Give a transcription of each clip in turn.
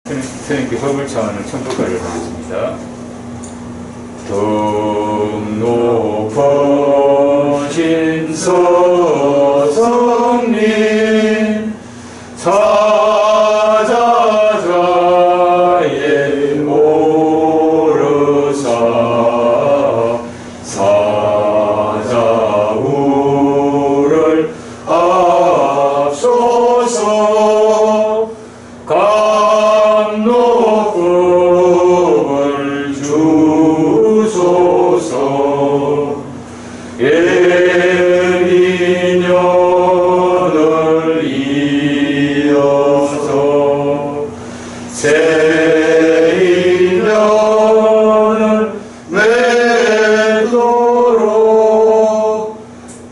스님께 법을 청하는 청법가를 하겠습니다. 덕 높으신 서성님 사자자에 오르사 사자우를 앞서서 감독법을 주소서 예민년을 이어서 세인년을 맺도록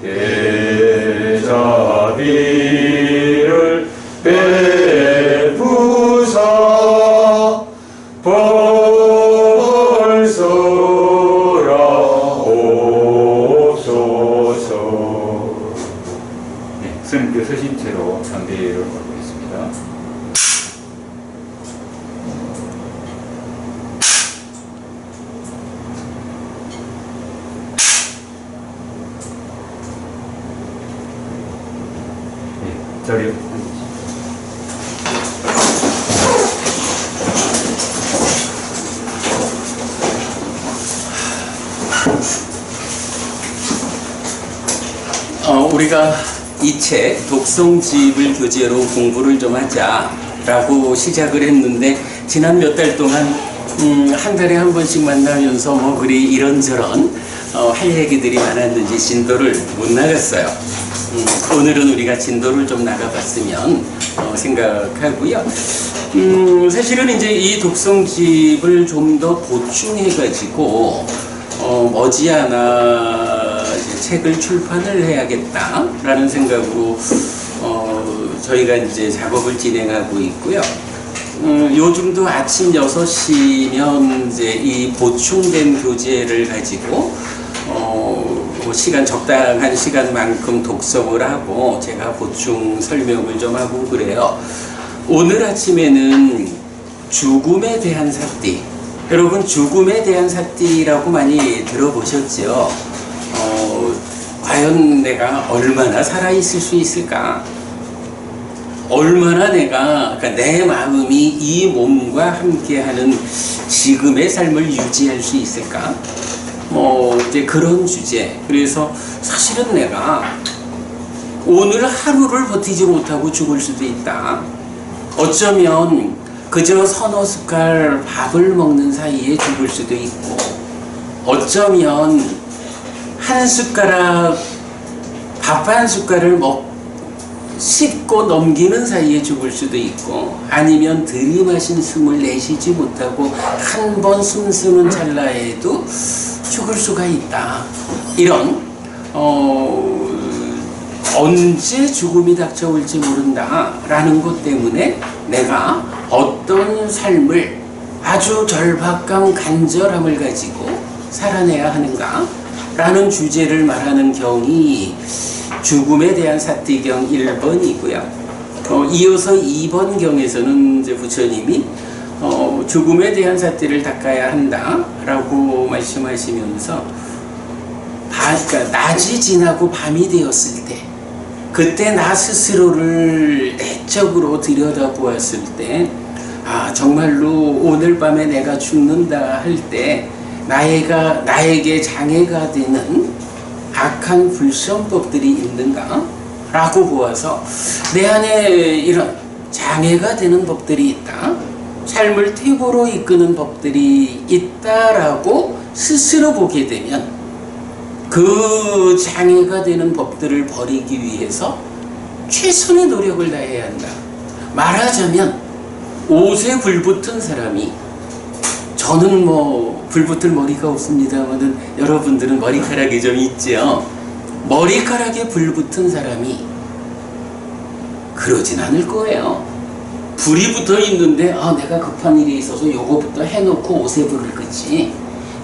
대자비를 베푸사 벌서라옵소서. 네, 스님께 서신 채로 상대를 받고 있습니다. 네, 자리에 우리가 이 책 독송집을 교재로 공부를 좀 하자라고 시작을 했는데 지난 몇 달 동안 한 달에 한 번씩 만나면서 뭐 그리 이런저런 할 얘기들이 많았는지 진도를 못 나갔어요. 오늘은 우리가 진도를 좀 나가봤으면 생각하고요. 사실은 이제 이 독송집을 좀 더 보충해가지고 머지않아 책을 출판을 해야겠다라는 생각으로 저희가 이제 작업을 진행하고 있고요. 요즘도 아침 6시면 이제 이 보충된 교재를 가지고 적당한 시간만큼 독서를 하고 제가 보충 설명을 좀 하고 그래요. 오늘 아침에는 죽음에 대한 삿띠, 여러분 죽음에 대한 삿띠라고 많이 들어보셨죠? 과연 내가 얼마나 살아있을 수 있을까? 얼마나 그러니까 내 마음이 이 몸과 함께하는 지금의 삶을 유지할 수 있을까? 이제 그런 주제. 그래서 사실은 내가 오늘 하루를 버티지 못하고 죽을 수도 있다. 어쩌면 그저 서너 숟갈 밥을 먹는 사이에 죽을 수도 있고, 어쩌면 한 숟가락 밥 한 숟갈을 씹고 넘기는 사이에 죽을 수도 있고, 아니면 들이마신 숨을 내쉬지 못하고 한 번 숨 쉬는 찰나에도 죽을 수가 있다. 이런 언제 죽음이 닥쳐올지 모른다라는 것 때문에 내가 어떤 삶을 아주 절박감, 간절함을 가지고 살아내야 하는가 라는 주제를 말하는 경이 죽음에 대한 삿띠경 1번이고요. 이어서 2번 경에서는 이제 부처님이 죽음에 대한 삿띠를 닦아야 한다라고 말씀하시면서 그러니까 낮이 지나고 밤이 되었을 때, 그때 나 스스로를 내적으로 들여다보았을 때, 정말로 오늘 밤에 내가 죽는다 할 때 나에게 장애가 되는 악한 불성법들이 있는가? 라고 보아서 내 안에 이런 장애가 되는 법들이 있다. 삶을 퇴보로 이끄는 법들이 있다라고 스스로 보게 되면 그 장애가 되는 법들을 버리기 위해서 최선의 노력을 다해야 한다. 말하자면 옷에 불붙은 사람이, 저는 불붙을 머리가 없습니다만은 여러분들은 머리카락이 좀 있죠. 머리카락에 불붙은 사람이 그러진 않을 거예요. 불이 붙어 있는데 내가 급한 일이 있어서 요거부터 해놓고 옷에 불을 끄지,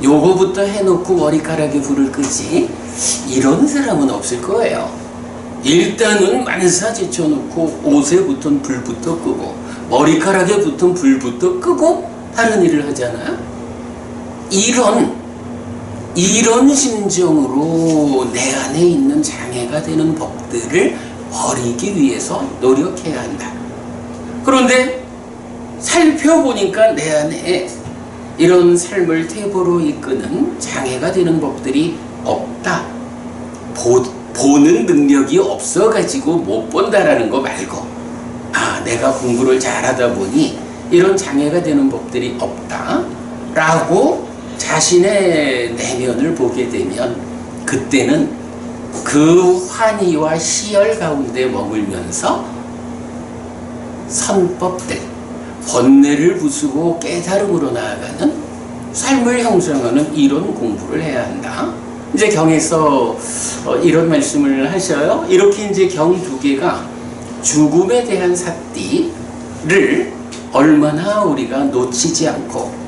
요거부터 해놓고 머리카락에 불을 끄지, 이런 사람은 없을 거예요. 일단은 만사 제쳐놓고 옷에 붙은 불부터 끄고 머리카락에 붙은 불부터 끄고 다른 일을 하잖아요. 이런 심정으로 내 안에 있는 장애가 되는 법들을 버리기 위해서 노력해야 한다. 그런데 살펴보니까 내 안에 이런 삶을 퇴보로 이끄는 장애가 되는 법들이 없다. 보는 능력이 없어가지고 못 본다라는 거 말고, 내가 공부를 잘하다 보니 이런 장애가 되는 법들이 없다 라고 자신의 내면을 보게 되면, 그때는 그 환희와 희열 가운데 머물면서 선법들, 번뇌를 부수고 깨달음으로 나아가는 삶을 형성하는 이런 공부를 해야 한다. 이제 경에서 이런 말씀을 하셔요. 이렇게 이제 경 두 개가 죽음에 대한 삿띠를 얼마나 우리가 놓치지 않고,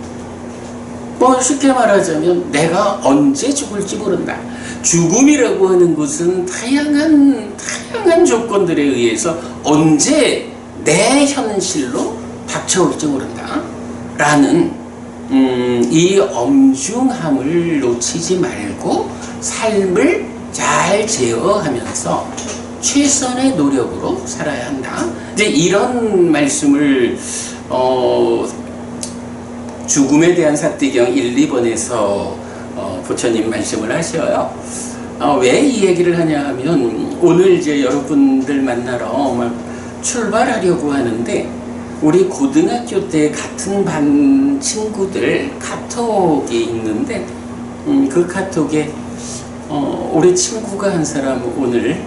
쉽게 말하자면 내가 언제 죽을지 모른다. 죽음이라고 하는 것은 다양한 조건들에 의해서 언제 내 현실로 닥쳐올지 모른다 라는 이 엄중함을 놓치지 말고 삶을 잘 제어하면서 최선의 노력으로 살아야 한다. 이제 이런 말씀을 죽음에 대한 사띠경 1, 2번에서 부처님 말씀을 하셔요. 왜 이 얘기를 하냐 하면, 오늘 이제 여러분들 만나러 출발하려고 하는데, 우리 고등학교 때 같은 반 친구들 카톡이 있는데, 그 카톡에 우리 친구가 한 사람 오늘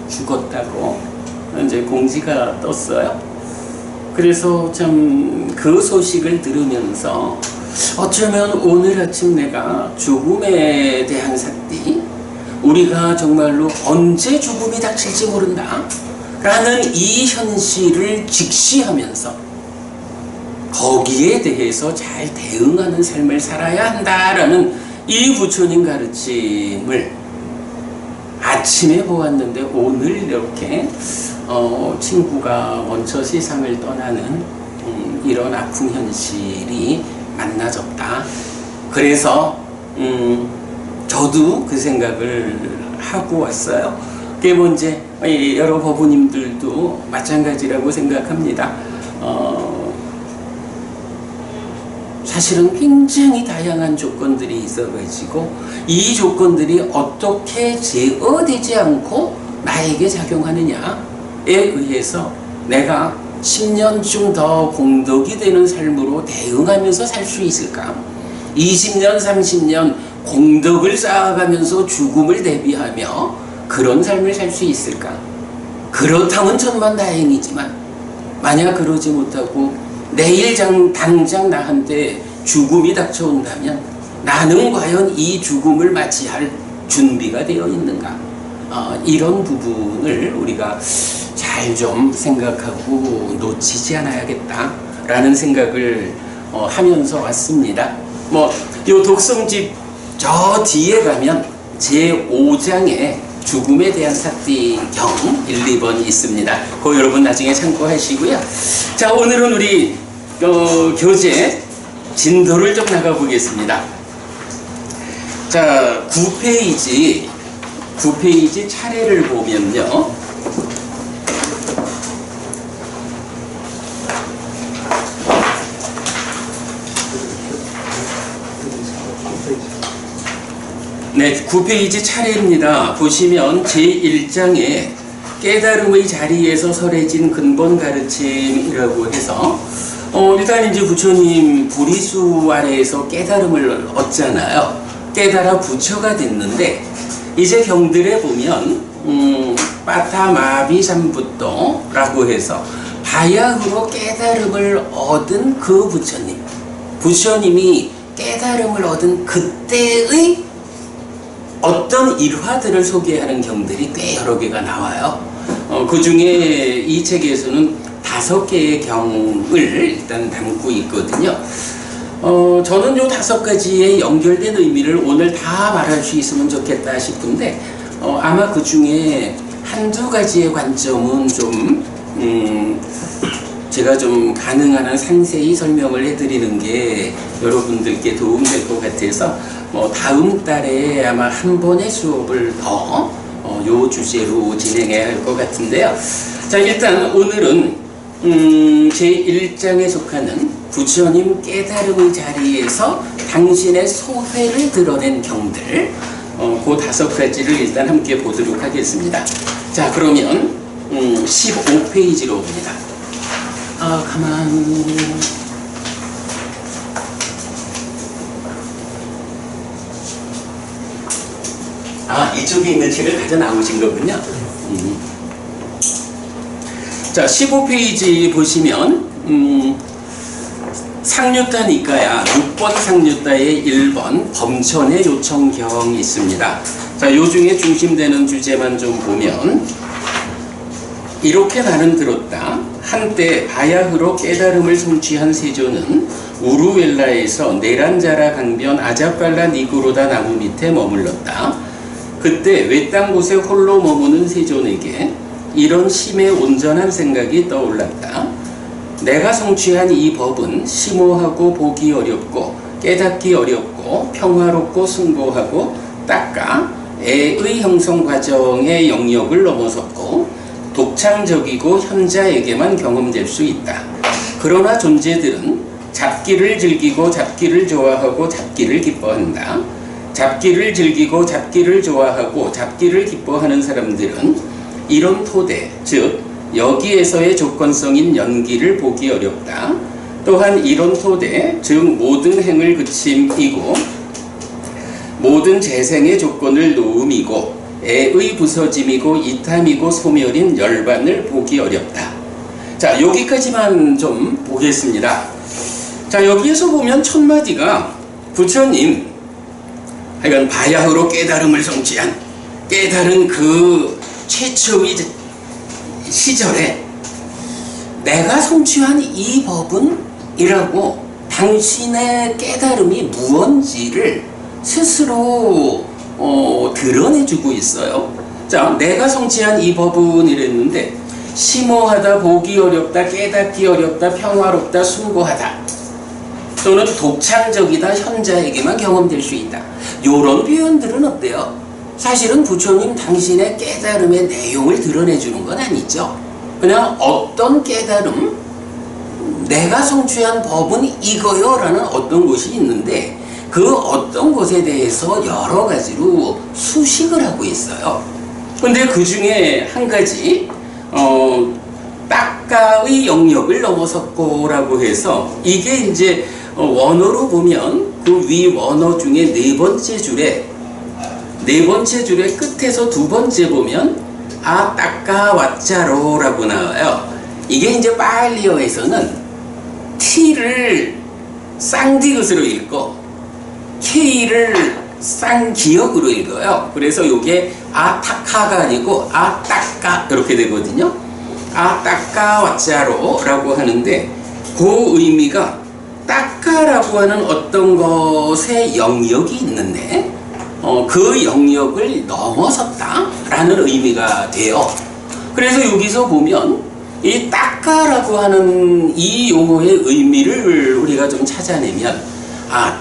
죽었다고 이제 공지가 떴어요. 그래서 참 그 소식을 들으면서 어쩌면 오늘 아침 내가 죽음에 대한 사띠, 우리가 정말로 언제 죽음이 닥칠지 모른다 라는 이 현실을 직시하면서 거기에 대해서 잘 대응하는 삶을 살아야 한다라는 이 부처님 가르침을 아침에 보았는데, 오늘 이렇게 친구가 먼저 세상을 떠나는 이런 아픈 현실이 만나졌다. 그래서 저도 그 생각을 하고 왔어요. 그게 이제 여러 법부님들도 마찬가지라고 생각합니다. 사실은 굉장히 다양한 조건들이 있어가지고 이 조건들이 어떻게 제어되지 않고 나에게 작용하느냐에 의해서 내가 10년쯤 더 공덕이 되는 삶으로 대응하면서 살 수 있을까? 20년, 30년 공덕을 쌓아가면서 죽음을 대비하며 그런 삶을 살 수 있을까? 그렇다면 천만다행이지만, 만약 그러지 못하고 내일 당장 나한테 죽음이 닥쳐온다면 나는 과연 이 죽음을 맞이할 준비가 되어 있는가? 이런 부분을 우리가 잘 좀 생각하고 놓치지 않아야겠다라는 생각을 하면서 왔습니다. 요 독성집 저 뒤에 가면 제5장에 죽음에 대한 사띠경 1, 2번 있습니다. 그거 여러분 나중에 참고하시고요. 자, 오늘은 우리 교재 진도를 좀 나가보겠습니다. 자, 9페이지 차례를 보면요. 네, 9페이지 차례입니다. 보시면 제1장에 깨달음의 자리에서 설해진 근본 가르침이라고 해서 일단 이제 부처님 부리수 아래에서 깨달음을 얻잖아요. 깨달아 부처가 됐는데, 이제 경들에 보면 빠타마비삼붓도라고 해서 바야흐로 깨달음을 얻은 그 부처님이 깨달음을 얻은 그때의 어떤 일화들을 소개하는 경들이 꽤 여러 개가 나와요. 그 중에 이 책에서는 5개의 경을 일단 담고 있거든요. 저는 요 5가지의 연결된 의미를 오늘 다 말할 수 있으면 좋겠다 싶은데, 아마 그 중에 한두 가지의 관점은 좀 제가 좀 가능한 한 상세히 설명을 해드리는 게 여러분들께 도움될 것 같아서 다음 달에 아마 한 번의 수업을 더 요 주제로 진행해야 할 것 같은데요. 자, 일단 오늘은 제1장에 속하는 부처님 깨달음의 자리에서 당신의 소회를 드러낸 경들, 그 5가지를 일단 함께 보도록 하겠습니다. 자, 그러면 15페이지로 옵니다. 가만. 이쪽에 있는 책을 가져 나오신 거군요. 자, 15페이지 보시면 상류따 니까야 6번 상류따의 1번 범천의 요청경이 있습니다. 자, 요 중에 중심되는 주제만 좀 보면, 이렇게 나는 들었다. 한때 바야흐로 깨달음을 성취한 세조는 우루웰라에서 네란자라 강변 아자팔라 니그로다 나무 밑에 머물렀다. 그때 외딴 곳에 홀로 머무는 세존에게 이런 심의 온전한 생각이 떠올랐다. 내가 성취한 이 법은 심오하고 보기 어렵고 깨닫기 어렵고 평화롭고 숭고하고 닦아 애의 형성 과정의 영역을 넘어섰고 독창적이고 현자에게만 경험될 수 있다. 그러나 존재들은 잡기를 즐기고 잡기를 좋아하고 잡기를 기뻐한다. 잡기를 즐기고 잡기를 좋아하고 잡기를 기뻐하는 사람들은 이런 토대, 즉 여기에서의 조건성인 연기를 보기 어렵다. 또한 이런 토대, 즉 모든 행을 그침이고 모든 재생의 조건을 놓음이고 애의 부서짐이고 이탐이고 소멸인 열반을 보기 어렵다. 자, 여기까지만 좀 보겠습니다. 자, 여기에서 보면 첫 마디가 부처님, 하여간 바야흐로 깨달음을 성취한 깨달은 그 최초의 시절에 내가 성취한 이 법은 이라고 당신의 깨달음이 무언지를 스스로 드러내주고 있어요. 자, 내가 성취한 이 법은 이랬는데 심오하다, 보기 어렵다, 깨닫기 어렵다, 평화롭다, 숭고하다, 또는 독창적이다, 현자에게만 경험될 수 있다. 요런 표현들은 어때요? 사실은 부처님 당신의 깨달음의 내용을 드러내주는 건 아니죠. 그냥 어떤 깨달음, 내가 성취한 법은 이거요 라는 어떤 것이 있는데 그 어떤 것에 대해서 여러 가지로 수식을 하고 있어요. 근데 그 중에 한 가지 딱가의 영역을 넘어섰고 라고 해서, 이게 이제 원어로 보면 그 위 원어 중에 네 번째 줄의 끝에서 두 번째 보면 딱가 왓자로 라고 나와요. 이게 이제 빨리어에서는 T를 쌍디귿으로 읽고 K를 쌍기역으로 읽어요. 그래서 이게 아타카가 아니고 아따까 이렇게 되거든요. 아따까 왓자로 라고 하는데 그 의미가 따까라고 하는 어떤 것의 영역이 있는데 그 영역을 넘어섰다 라는 의미가 돼요. 그래서 여기서 보면 이 따까라고 하는 이 용어의 의미를 우리가 좀 찾아내면,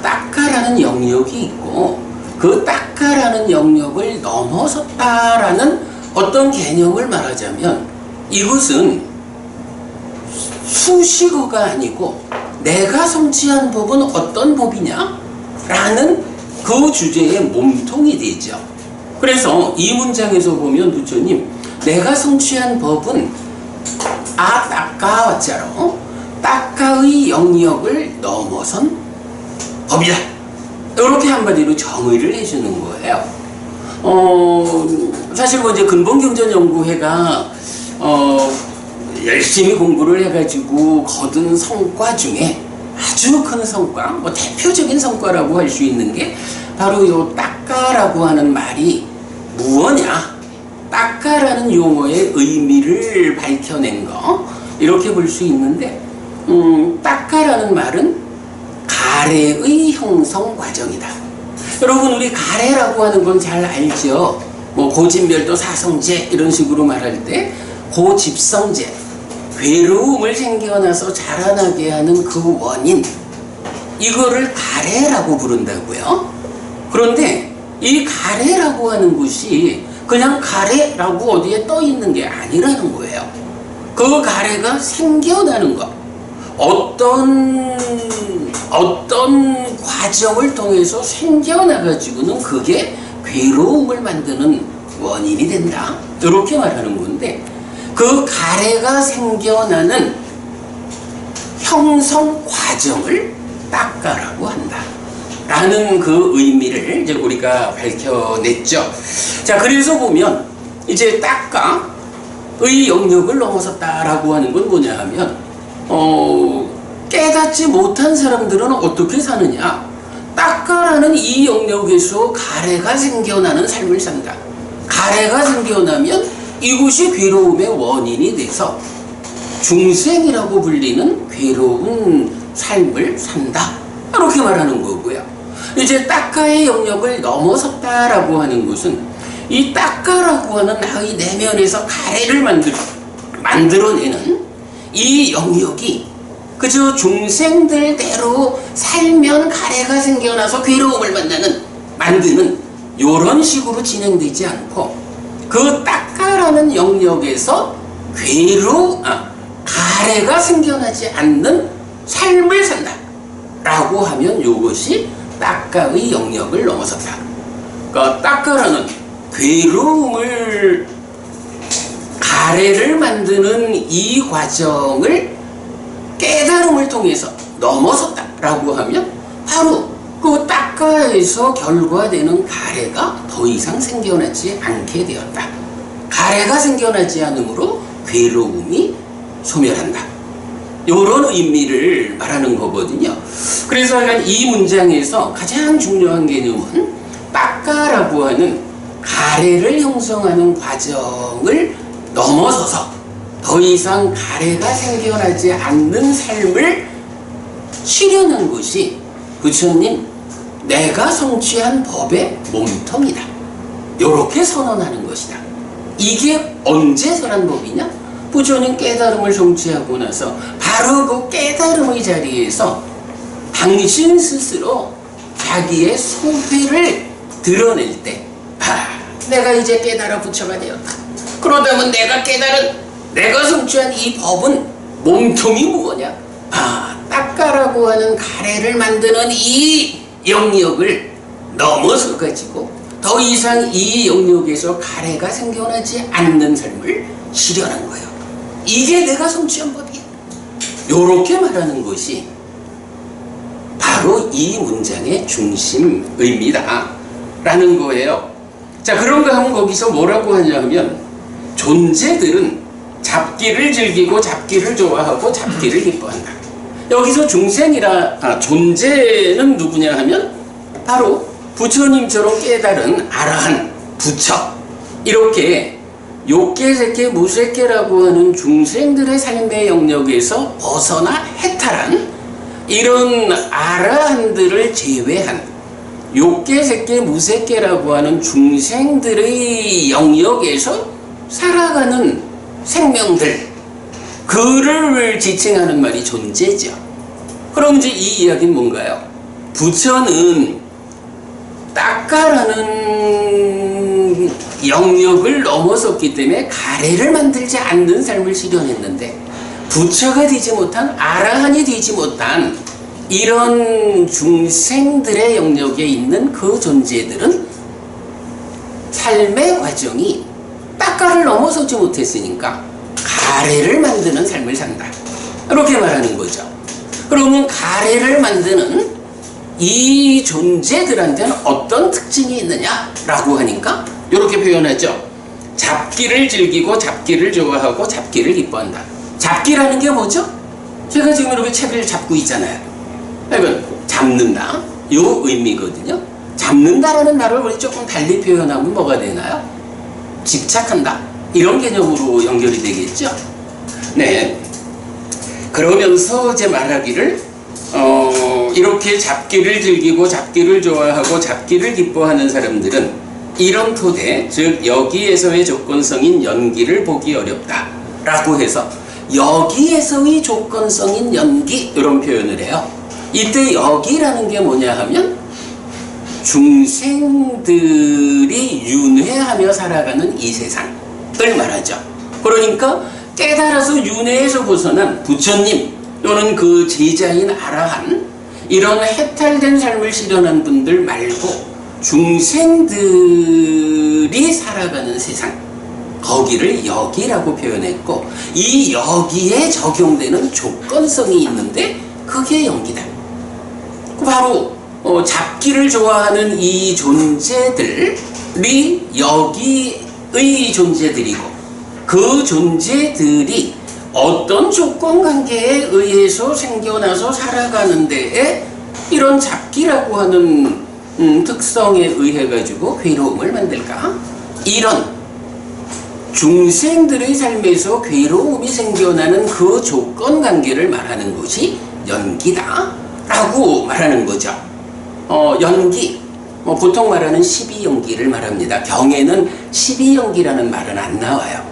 따까라는 영역이 있고 그 따까라는 영역을 넘어섰다라는 어떤 개념을 말하자면, 이것은 수식어가 아니고 내가 성취한 법은 어떤 법이냐? 라는 그 주제의 몸통이 되죠. 그래서 이 문장에서 보면 부처님, 내가 성취한 법은 따까 왓자로 따까의 영역을 넘어선 법이다. 이렇게 한마디로 정의를 해주는 거예요. 사실 이제 근본경전연구회가 열심히 공부를 해가지고 거둔 성과 중에 아주 큰 성과, 대표적인 성과라고 할 수 있는 게 바로 요 따까라고 하는 말이 무엇냐, 따까라는 용어의 의미를 밝혀낸 거, 이렇게 볼 수 있는데, 따까라는 말은 가래의 형성 과정이다. 여러분, 우리 가래라고 하는 건 잘 알죠. 고진별도 사성제 이런 식으로 말할 때 고집성제, 괴로움을 생겨나서 자라나게 하는 그 원인, 이거를 가래라고 부른다고요. 그런데 이 가래라고 하는 것이 그냥 가래라고 어디에 떠 있는 게 아니라는 거예요. 그 가래가 생겨나는 것, 어떤 과정을 통해서 생겨나가지고는 그게 괴로움을 만드는 원인이 된다, 이렇게 말하는 건데, 그 가래가 생겨나는 형성 과정을 닦아라고 한다 라는 그 의미를 이제 우리가 밝혀냈죠. 자, 그래서 보면 이제 닦아의 영역을 넘어섰다라고 하는 건 뭐냐 하면, 깨닫지 못한 사람들은 어떻게 사느냐, 닦아라는 이 영역에서 가래가 생겨나는 삶을 산다. 가래가 생겨나면 이것이 괴로움의 원인이 돼서 중생이라고 불리는 괴로운 삶을 산다, 이렇게 말하는 거고요. 이제 닦아의 영역을 넘어섰다라고 하는 것은 이 닦아라고 하는 나의 내면에서 가래를 만들어내는 이 영역이 그저 중생들대로 살면 가래가 생겨나서 괴로움을 만드는 이런 식으로 진행되지 않고, 그 닦아라는 영역에서 가래가 생겨나지 않는 삶을 산다 라고 하면 이것이 닦아의 영역을 넘어섰다. 그러니까 닦아라는 가래를 만드는 이 과정을 깨달음을 통해서 넘어섰다 라고 하면 바로 그 닦아에서 결과되는 가래가 더 이상 생겨나지 않게 되었다. 가래가 생겨나지 않으므로 괴로움이 소멸한다, 이런 의미를 말하는 거거든요. 그래서 이 문장에서 가장 중요한 개념은 닦아라고 하는 가래를 형성하는 과정을 넘어서서 더 이상 가래가 생겨나지 않는 삶을 실현한 것이 부처님 내가 성취한 법의 몸통이다, 이렇게 선언하는 것이다. 이게 언제 설한 법이냐? 부처님 깨달음을 성취하고 나서 바로 그 깨달음의 자리에서 당신 스스로 자기의 소회를 드러낼 때, 내가 이제 깨달아 부처가 되었다. 그러다면 내가 성취한 이 법은 몸통이 무엇냐? 닦아라고 하는 가래를 만드는 이 영역을 넘어서 가지고 더 이상 이 영역에서 가래가 생겨나지 않는 삶을 실현한 거예요. 이게 내가 성취한 법이야, 요렇게 말하는 것이 바로 이 문장의 중심 의미다 라는 거예요. 자, 그런가 하면 거기서 뭐라고 하냐면, 존재들은 잡기를 즐기고 잡기를 좋아하고 잡기를 기뻐한다. 여기서 존재는 누구냐 하면 바로 부처님처럼 깨달은 아라한, 부처, 이렇게 욕계, 색계, 무색계라고 하는 중생들의 삶의 영역에서 벗어나 해탈한 이런 아라한들을 제외한 욕계, 색계, 무색계라고 하는 중생들의 영역에서 살아가는 생명들, 그를 지칭하는 말이 존재죠. 그럼 이제 이 이야기는 뭔가요? 부처는 닦아라는 영역을 넘어섰기 때문에 가래를 만들지 않는 삶을 실현했는데, 부처가 되지 못한, 아라한이 되지 못한 이런 중생들의 영역에 있는 그 존재들은 삶의 과정이 닦아를 넘어서지 못했으니까 가래를 만드는 삶을 산다, 이렇게 말하는 거죠. 그러면 가래를 만드는 이 존재들한테는 어떤 특징이 있느냐라고 하니까 이렇게 표현하죠. 잡기를 즐기고 잡기를 좋아하고 잡기를 기뻐한다. 잡기라는 게 뭐죠? 제가 지금 이렇게 책을 잡고 있잖아요. 그러니까 잡는다, 요 의미거든요. 잡는다라는 말을 우리 조금 달리 표현하면 뭐가 되나요? 집착한다, 이런 개념으로 연결이 되겠죠. 네. 그러면서 이제 말하기를 이렇게 잡기를 즐기고 잡기를 좋아하고 잡기를 기뻐하는 사람들은 이런 토대, 즉 여기에서의 조건성인 연기를 보기 어렵다 라고 해서 여기에서의 조건성인 연기 이런 표현을 해요. 이때 여기라는 게 뭐냐 하면 중생들이 윤회하며 살아가는 이 세상을 말하죠. 그러니까 깨달아서 윤회에서 벗어난 부처님 또는 그 제자인 아라한 이런 해탈된 삶을 실현한 분들 말고 중생들이 살아가는 세상, 거기를 여기라고 표현했고, 이 여기에 적용되는 조건성이 있는데 그게 연기다. 바로 잡기를 좋아하는 이 존재들이 여기의 존재들이고, 그 존재들이 어떤 조건관계에 의해서 생겨나서 살아가는 데에 이런 잡기라고 하는 특성에 의해 가지고 괴로움을 만들까? 이런 중생들의 삶에서 괴로움이 생겨나는 그 조건관계를 말하는 것이 연기다 라고 말하는 거죠. 연기, 보통 말하는 12연기를 말합니다. 경에는 12연기라는 말은 안 나와요.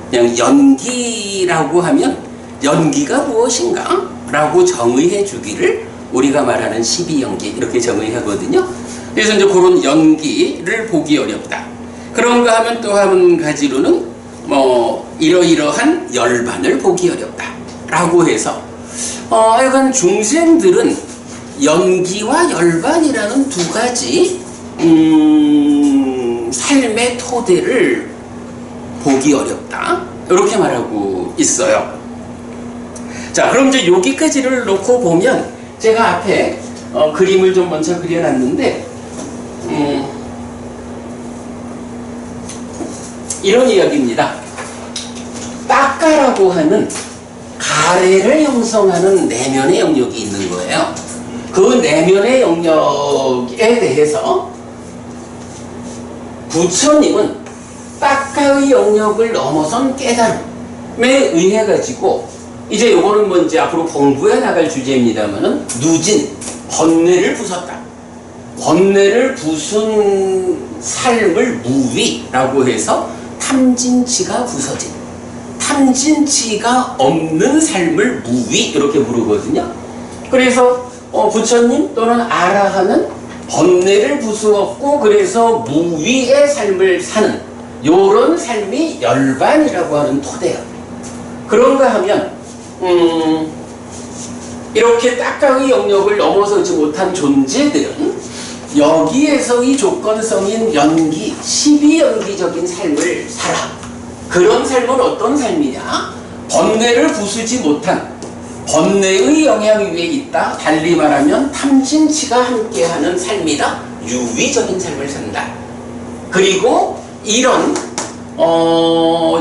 그냥 연기라고 하면 연기가 무엇인가? 라고 정의해 주기를 우리가 말하는 12연기 이렇게 정의하거든요. 그래서 이제 그런 연기를 보기 어렵다. 그런가 하면 또 한 가지로는 이러이러한 열반을 보기 어렵다. 라고 해서 약간 중생들은 연기와 열반이라는 두 가지 삶의 토대를 보기 어렵다. 이렇게 말하고 있어요. 자, 그럼 이제 여기까지를 놓고 보면 제가 앞에 그림을 좀 먼저 그려놨는데 이런 이야기입니다. 빠까라고 하는 가래를 형성하는 내면의 영역이 있는 거예요. 그 내면의 영역에 대해서 부처님은 빠까의 영역을 넘어선 깨달음에 의해 가지고 이제 요거는 뭐 이제 앞으로 공부해 나갈 주제입니다만은 누진, 번뇌를 부쉈다. 번뇌를 부순 삶을 무위라고 해서 탐진치가 부서진, 탐진치가 없는 삶을 무위 이렇게 부르거든요. 그래서 부처님 또는 아라한은 번뇌를 부수었고 그래서 무위의 삶을 사는 요런 삶이 열반이라고 하는 토대예요. 그런가 하면 이렇게 딱가의 영역을 넘어서지 못한 존재들은 여기에서의 조건성인 연기, 12연기적인 삶을 살아. 그런 삶은 어떤 삶이냐? 번뇌를 부수지 못한 번뇌의 영향 위에 있다. 달리 말하면 탐진치가 함께하는 삶이다. 유위적인 삶을 산다. 그리고 이런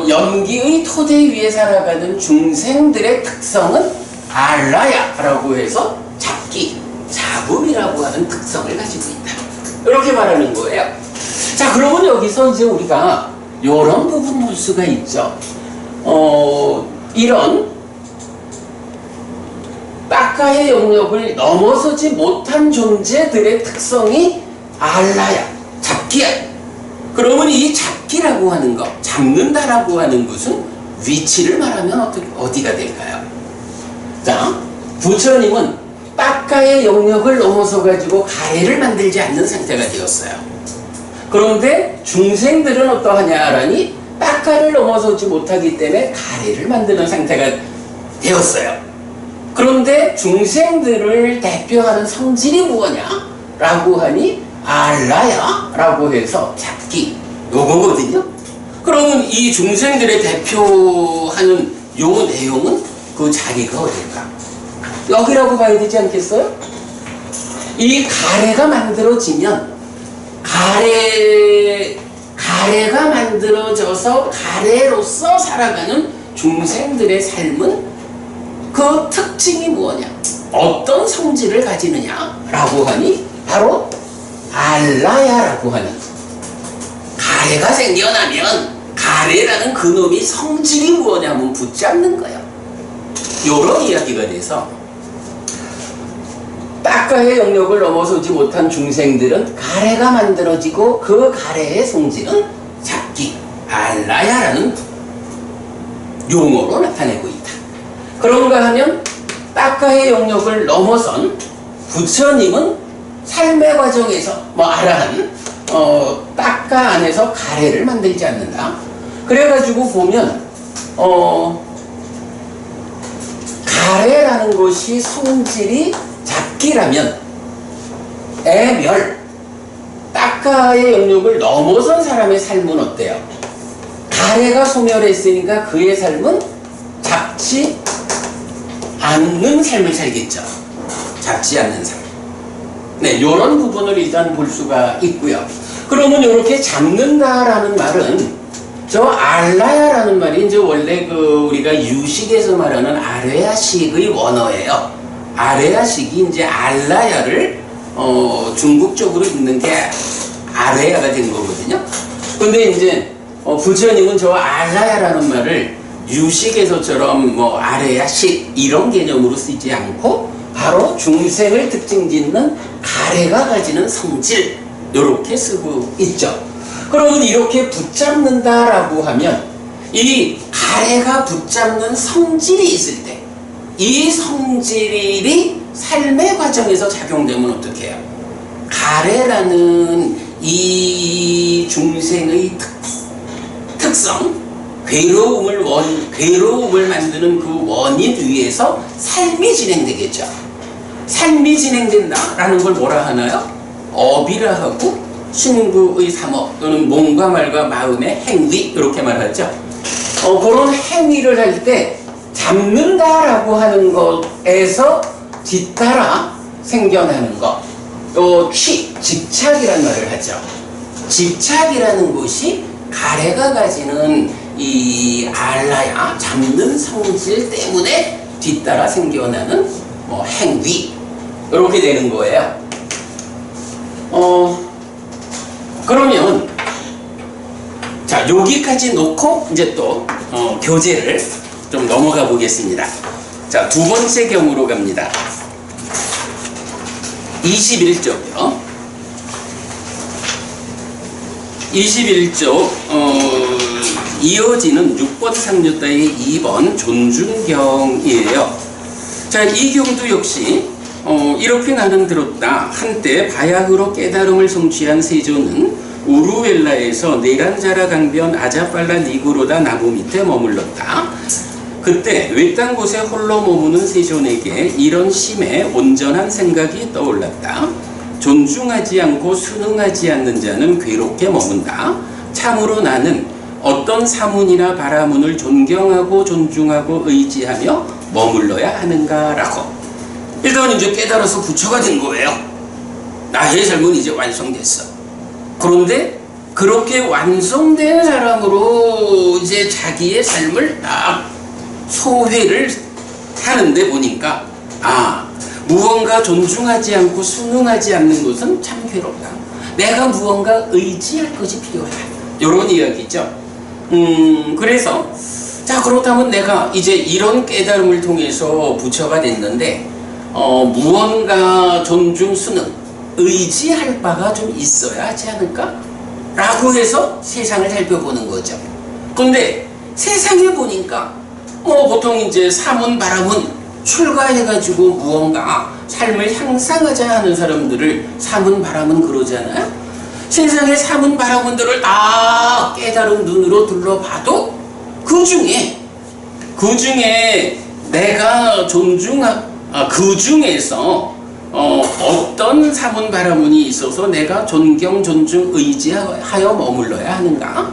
연기의 토대 위에 살아가는 중생들의 특성은 알라야라고 해서 잡기, 잡음이라고 하는 특성을 가지고 있다. 이렇게 말하는 거예요. 자, 그러면 여기서 이제 우리가 이런 부분 볼 수가 있죠. 이런 빠까의 영역을 넘어서지 못한 존재들의 특성이 알라야, 잡기야. 그러면 이 잡기라고 하는 것, 잡는다라고 하는 것은 위치를 말하면 어디가 될까요? 자, 부처님은 빠까의 영역을 넘어서 가지고 가래를 만들지 않는 상태가 되었어요. 그런데 중생들은 어떠하냐라니 빠까를 넘어서지 못하기 때문에 가래를 만드는 상태가 되었어요. 그런데 중생들을 대표하는 성질이 무엇냐라고 하니 알라야라고 해서 잡기 요거거든요. 그러면 이 중생들의 대표하는 요 내용은 그 자리가 어딜까? 여기라고 봐야 되지 않겠어요? 이 가래가 만들어지면 가래가 만들어져서 가래로서 살아가는 중생들의 삶은 그 특징이 뭐냐? 어떤 성질을 가지느냐라고 하니 바로 알라야라고 하는 가래가 생겨나면 가래라는 그놈이 성질이 뭐냐면 붙잡는 거예요. 요런 이야기가 돼서 빠까의 영역을 넘어서지 못한 중생들은 가래가 만들어지고 그 가래의 성질은 잡기, 알라야라는 용어로 나타내고 있다. 그런가 하면 따까의 영역을 넘어선 부처님은 삶의 과정에서 아라한 따까 안에서 가래를 만들지 않는다. 그래가지고 보면 가래라는 것이 성질이 잡기라면 애멸 따까의 영역을 넘어선 사람의 삶은 어때요? 가래가 소멸했으니까 그의 삶은 잡지 않는 삶을 살겠죠. 잡지 않는 삶. 네, 이런 부분을 일단 볼 수가 있고요. 그러면 이렇게 잡는다라는 말은 저 알라야라는 말이 이제 원래 우리가 유식에서 말하는 아레아식의 원어예요. 아레아식이 이제 알라야를 중국 쪽으로 읽는 게 아레아가 된 거거든요. 근데 이제 부처님은 저 알라야라는 말을 유식에서처럼 아레아식 이런 개념으로 쓰지 않고 바로 중생을 특징 짓는 가래가 가지는 성질 이렇게 쓰고 있죠. 그러면 이렇게 붙잡는다라고 하면 이 가래가 붙잡는 성질이 있을 때 이 성질이 삶의 과정에서 작용되면 어떻게 해요? 가래라는 이 중생의 특성, 괴로움을 만드는 그 원인 위에서 삶이 진행되겠죠. 삶이 진행된다라는 걸 뭐라 하나요? 업이라 하고 신구의 삼업 또는 몸과 말과 마음의 행위 이렇게 말하죠. 그런 행위를 할 때 잡는다라고 하는 것에서 뒤따라 생겨나는 것, 또 집착이라는 말을 하죠. 집착이라는 것이 가래가 가지는 이 알라야 잡는 성질 때문에 뒤따라 생겨나는 행위 이렇게 되는 거예요. 그러면 자 여기까지 놓고 이제 또 교재를 좀 넘어가 보겠습니다. 자, 두 번째 경우로 갑니다. 21쪽이요. 21쪽 이어지는 6번 상류다의 2번 존중경이에요. 자, 이 경도 역시 이렇게 나는 들었다. 한때 바야흐로 깨달음을 성취한 세조는 우루웰라에서 네란자라 강변 아자팔라 니구로다 나무 밑에 머물렀다. 그때 외딴 곳에 홀로 머무는 세존에게 이런 심에 온전한 생각이 떠올랐다. 존중하지 않고 순응하지 않는 자는 괴롭게 머문다. 참으로 나는 어떤 사문이나 바라문을 존경하고 존중하고 의지하며 머물러야 하는가라고. 일단 이제 깨달아서 부처가 된 거예요. 나의 삶은 이제 완성됐어. 그런데 그렇게 완성된 사람으로 이제 자기의 삶을 딱 소회를 하는데 보니까 무언가 존중하지 않고 순응하지 않는 것은 참 괴롭다. 내가 무언가 의지할 것이 필요하다. 이런 이야기죠. 그래서 자 그렇다면 내가 이제 이런 깨달음을 통해서 부처가 됐는데 무언가 존중, 순응, 의지할 바가 좀 있어야 하지 않을까? 라고 해서 세상을 살펴보는 거죠. 근데 세상에 보니까 보통 이제 사문, 바라문 출가해가지고 무언가 삶을 향상하자 하는 사람들을 사문, 바라문 그러잖아요. 세상의 사문, 바라문들을 다 깨달은 눈으로 둘러봐도 그 중에 내가 그 중에서 어떤 사문, 바라문이 있어서 내가 존경, 존중, 의지하여 머물러야 하는가?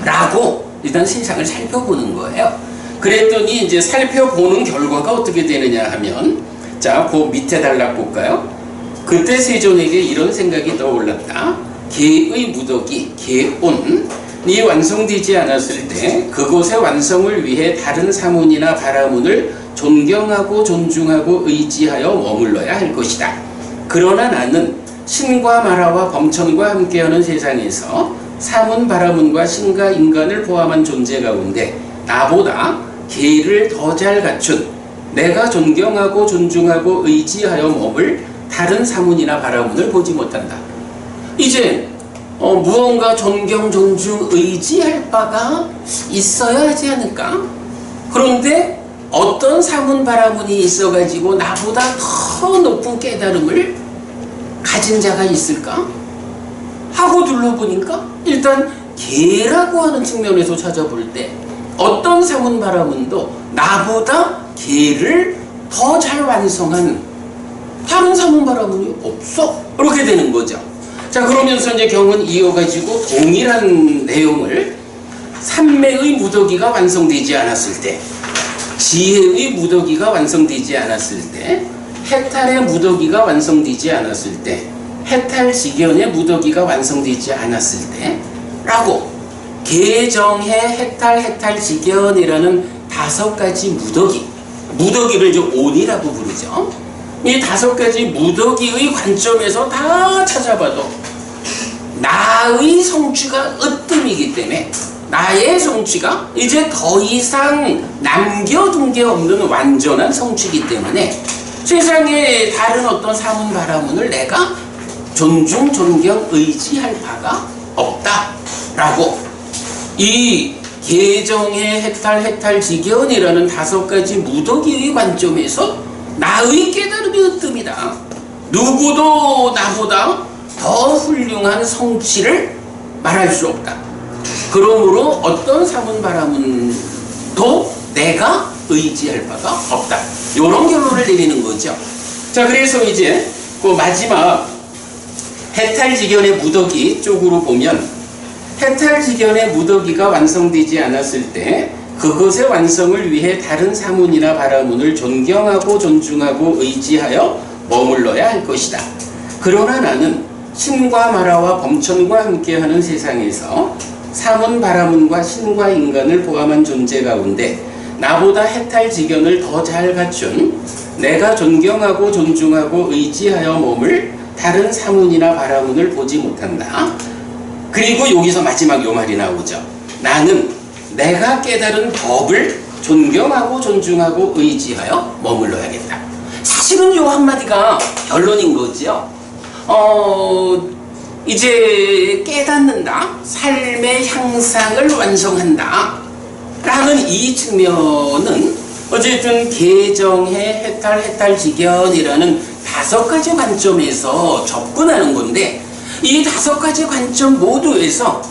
라고 일단 세상을 살펴보는 거예요. 그랬더니 이제 살펴보는 결과가 어떻게 되느냐 하면 자, 그 밑에 단락 볼까요? 그때 세존에게 이런 생각이 떠올랐다. 개의 무덕이 개온이 완성되지 않았을 때 그곳의 완성을 위해 다른 사문이나 바라문을 존경하고 존중하고 의지하여 머물러야 할 것이다. 그러나 나는 신과 마라와 범천과 함께하는 세상에서 사문, 바라문과 신과 인간을 포함한 존재 가운데 나보다 개를 더 잘 갖춘 내가 존경하고 존중하고 의지하여 머물 다른 사문이나 바라문을 보지 못한다. 이제 무언가 존경, 존중, 의지할 바가 있어야 하지 않을까? 그런데 어떤 사문 바라문이 있어가지고 나보다 더 높은 깨달음을 가진 자가 있을까? 하고 둘러보니까 일단 개라고 하는 측면에서 찾아볼 때 어떤 사문 바라문도 나보다 개를 더 잘 완성한 다른 사문 바라문이 없어. 이렇게 되는 거죠. 자, 그러면서 이제 경은 이어가지고 동일한 내용을 삼매의 무더기가 완성되지 않았을 때, 지혜의 무더기가 완성되지 않았을 때, 해탈의 무더기가 완성되지 않았을 때, 해탈지견의 무더기가 완성되지 않았을 때 라고 개정해 해탈지견이라는 5가지 무더기를 이제 온이라고 부르죠. 이 5가지 무더기의 관점에서 다 찾아봐도 나의 성취가 으뜸이기 때문에 나의 성취가 이제 더 이상 남겨둔 게 없는 완전한 성취이기 때문에 세상에 다른 어떤 사문 바라문을 내가 존중, 존경, 의지할 바가 없다라고 이 개정의 해탈지견이라는 5가지 무더기의 관점에서 나의 깨달음이 으뜸이다. 누구도 나보다 더 훌륭한 성취를 말할 수 없다. 그러므로 어떤 사문 바라문도 내가 의지할 바가 없다. 이런 결론을 내리는 거죠. 자, 그래서 이제 그 마지막 해탈지견의 무더기 쪽으로 보면 해탈지견의 무더기가 완성되지 않았을 때 그것의 완성을 위해 다른 사문이나 바라문을 존경하고 존중하고 의지하여 머물러야 할 것이다. 그러나 나는 신과 마라와 범천과 함께하는 세상에서 사문 바라문과 신과 인간을 포함한 존재 가운데 나보다 해탈지견을 더 잘 갖춘 내가 존경하고 존중하고 의지하여 머물 다른 사문이나 바라문을 보지 못한다. 그리고 여기서 마지막 요 말이 나오죠. 나는 내가 깨달은 법을 존경하고 존중하고 의지하여 머물러야겠다. 사실은 요 한마디가 결론인 거죠. 이제 깨닫는다. 삶의 향상을 완성한다. 라는 이 측면은 어쨌든 개정해 해탈지견이라는 5가지 관점에서 접근하는 건데 이 5가지 관점 모두에서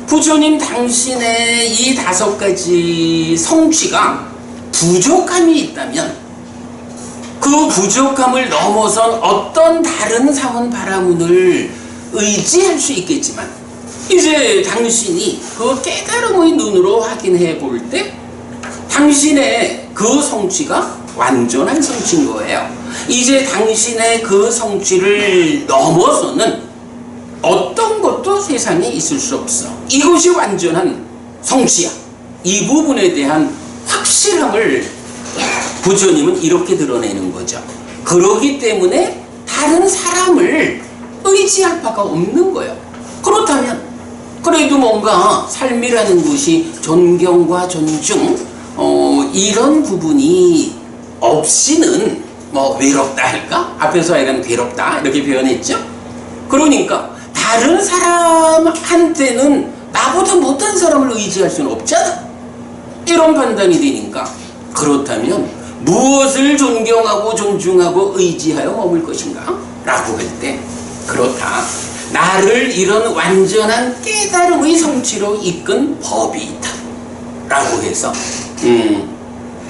부처님 당신의 이 5가지 성취가 부족함이 있다면 그 부족함을 넘어선 어떤 다른 사문 바라문을 의지할 수 있겠지만 이제 당신이 그 깨달음의 눈으로 확인해 볼 때 당신의 그 성취가 완전한 성취인 거예요. 이제 당신의 그 성취를 넘어서는 어떤 것도 세상에 있을 수 없어. 이것이 완전한 성취야. 이 부분에 대한 확실함을 부처님은 이렇게 드러내는 거죠. 그렇기 때문에 다른 사람을 의지할 바가 없는 거예요. 그렇다면 그래도 뭔가 삶이라는 것이 존경과 존중 이런 부분이 없이는 뭐 외롭다 할까? 앞에서 약간 괴롭다 이렇게 표현했죠. 그러니까 다른 사람한테는 나보다 못한 사람을 의지할 수는 없잖아. 이런 판단이 되니까 그렇다면 무엇을 존경하고 존중하고 의지하여 머물 것인가? 라고 할 때 그렇다. 나를 이런 완전한 깨달음의 성취로 이끈 법이 있다. 라고 해서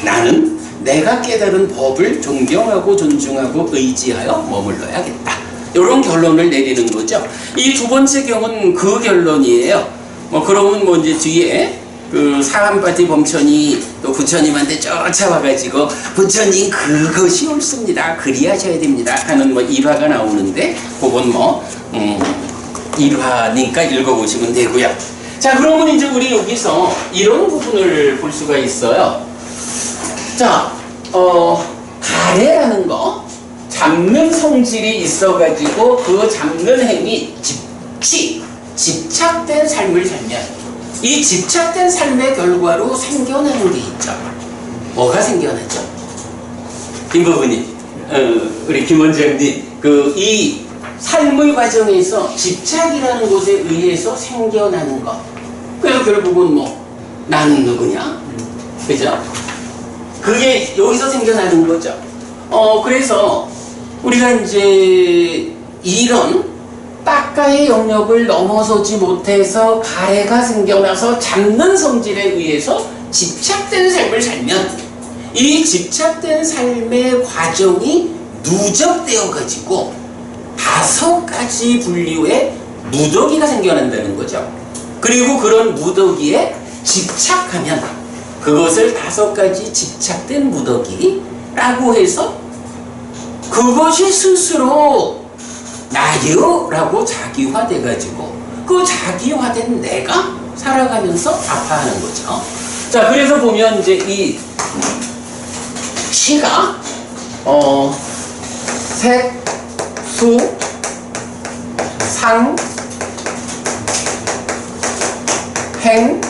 나는 내가 깨달은 법을 존경하고 존중하고 의지하여 머물러야겠다. 이런 결론을 내리는 거죠. 이 2번째 경은 그 결론이에요. 그러면 이제 뒤에 그 사암파티 범천이 또 부처님한테 쫓아와가지고 부처님 그것이 옳습니다. 그리하셔야 됩니다. 하는 일화가 나오는데 그건 1화니까 읽어보시면 되고요. 자, 그러면 이제 우리 여기서 이런 부분을 볼 수가 있어요. 자, 가래라는 거 잡는 성질이 있어가지고 그 잡는 행위 집착된 삶을 살면 이 집착된 삶의 결과로 생겨나는 게 있죠. 뭐가 생겨나죠? 김부부님, 우리 김 원장님, 이 삶의 과정에서 집착이라는 것에 의해서 생겨나는 것. 그래서 결국은 나는 누구냐? 그죠? 그게 여기서 생겨나는 거죠. 그래서 우리가 이제 이런 딱가의 영역을 넘어서지 못해서 가래가 생겨나서 잡는 성질에 의해서 집착된 삶을 살면 이 집착된 삶의 과정이 누적되어 가지고 5가지 분류의 무더기가 생겨난다는 거죠. 그리고 그런 무더기에 집착하면 그것을 5가지 집착된 무더기라고 해서 그것이 스스로 나요 라고 자기화돼 가지고 그 자기화된 내가 살아가면서 아파하는 거죠. 자, 그래서 보면 이제 이 시가 색, 수, 상, 행,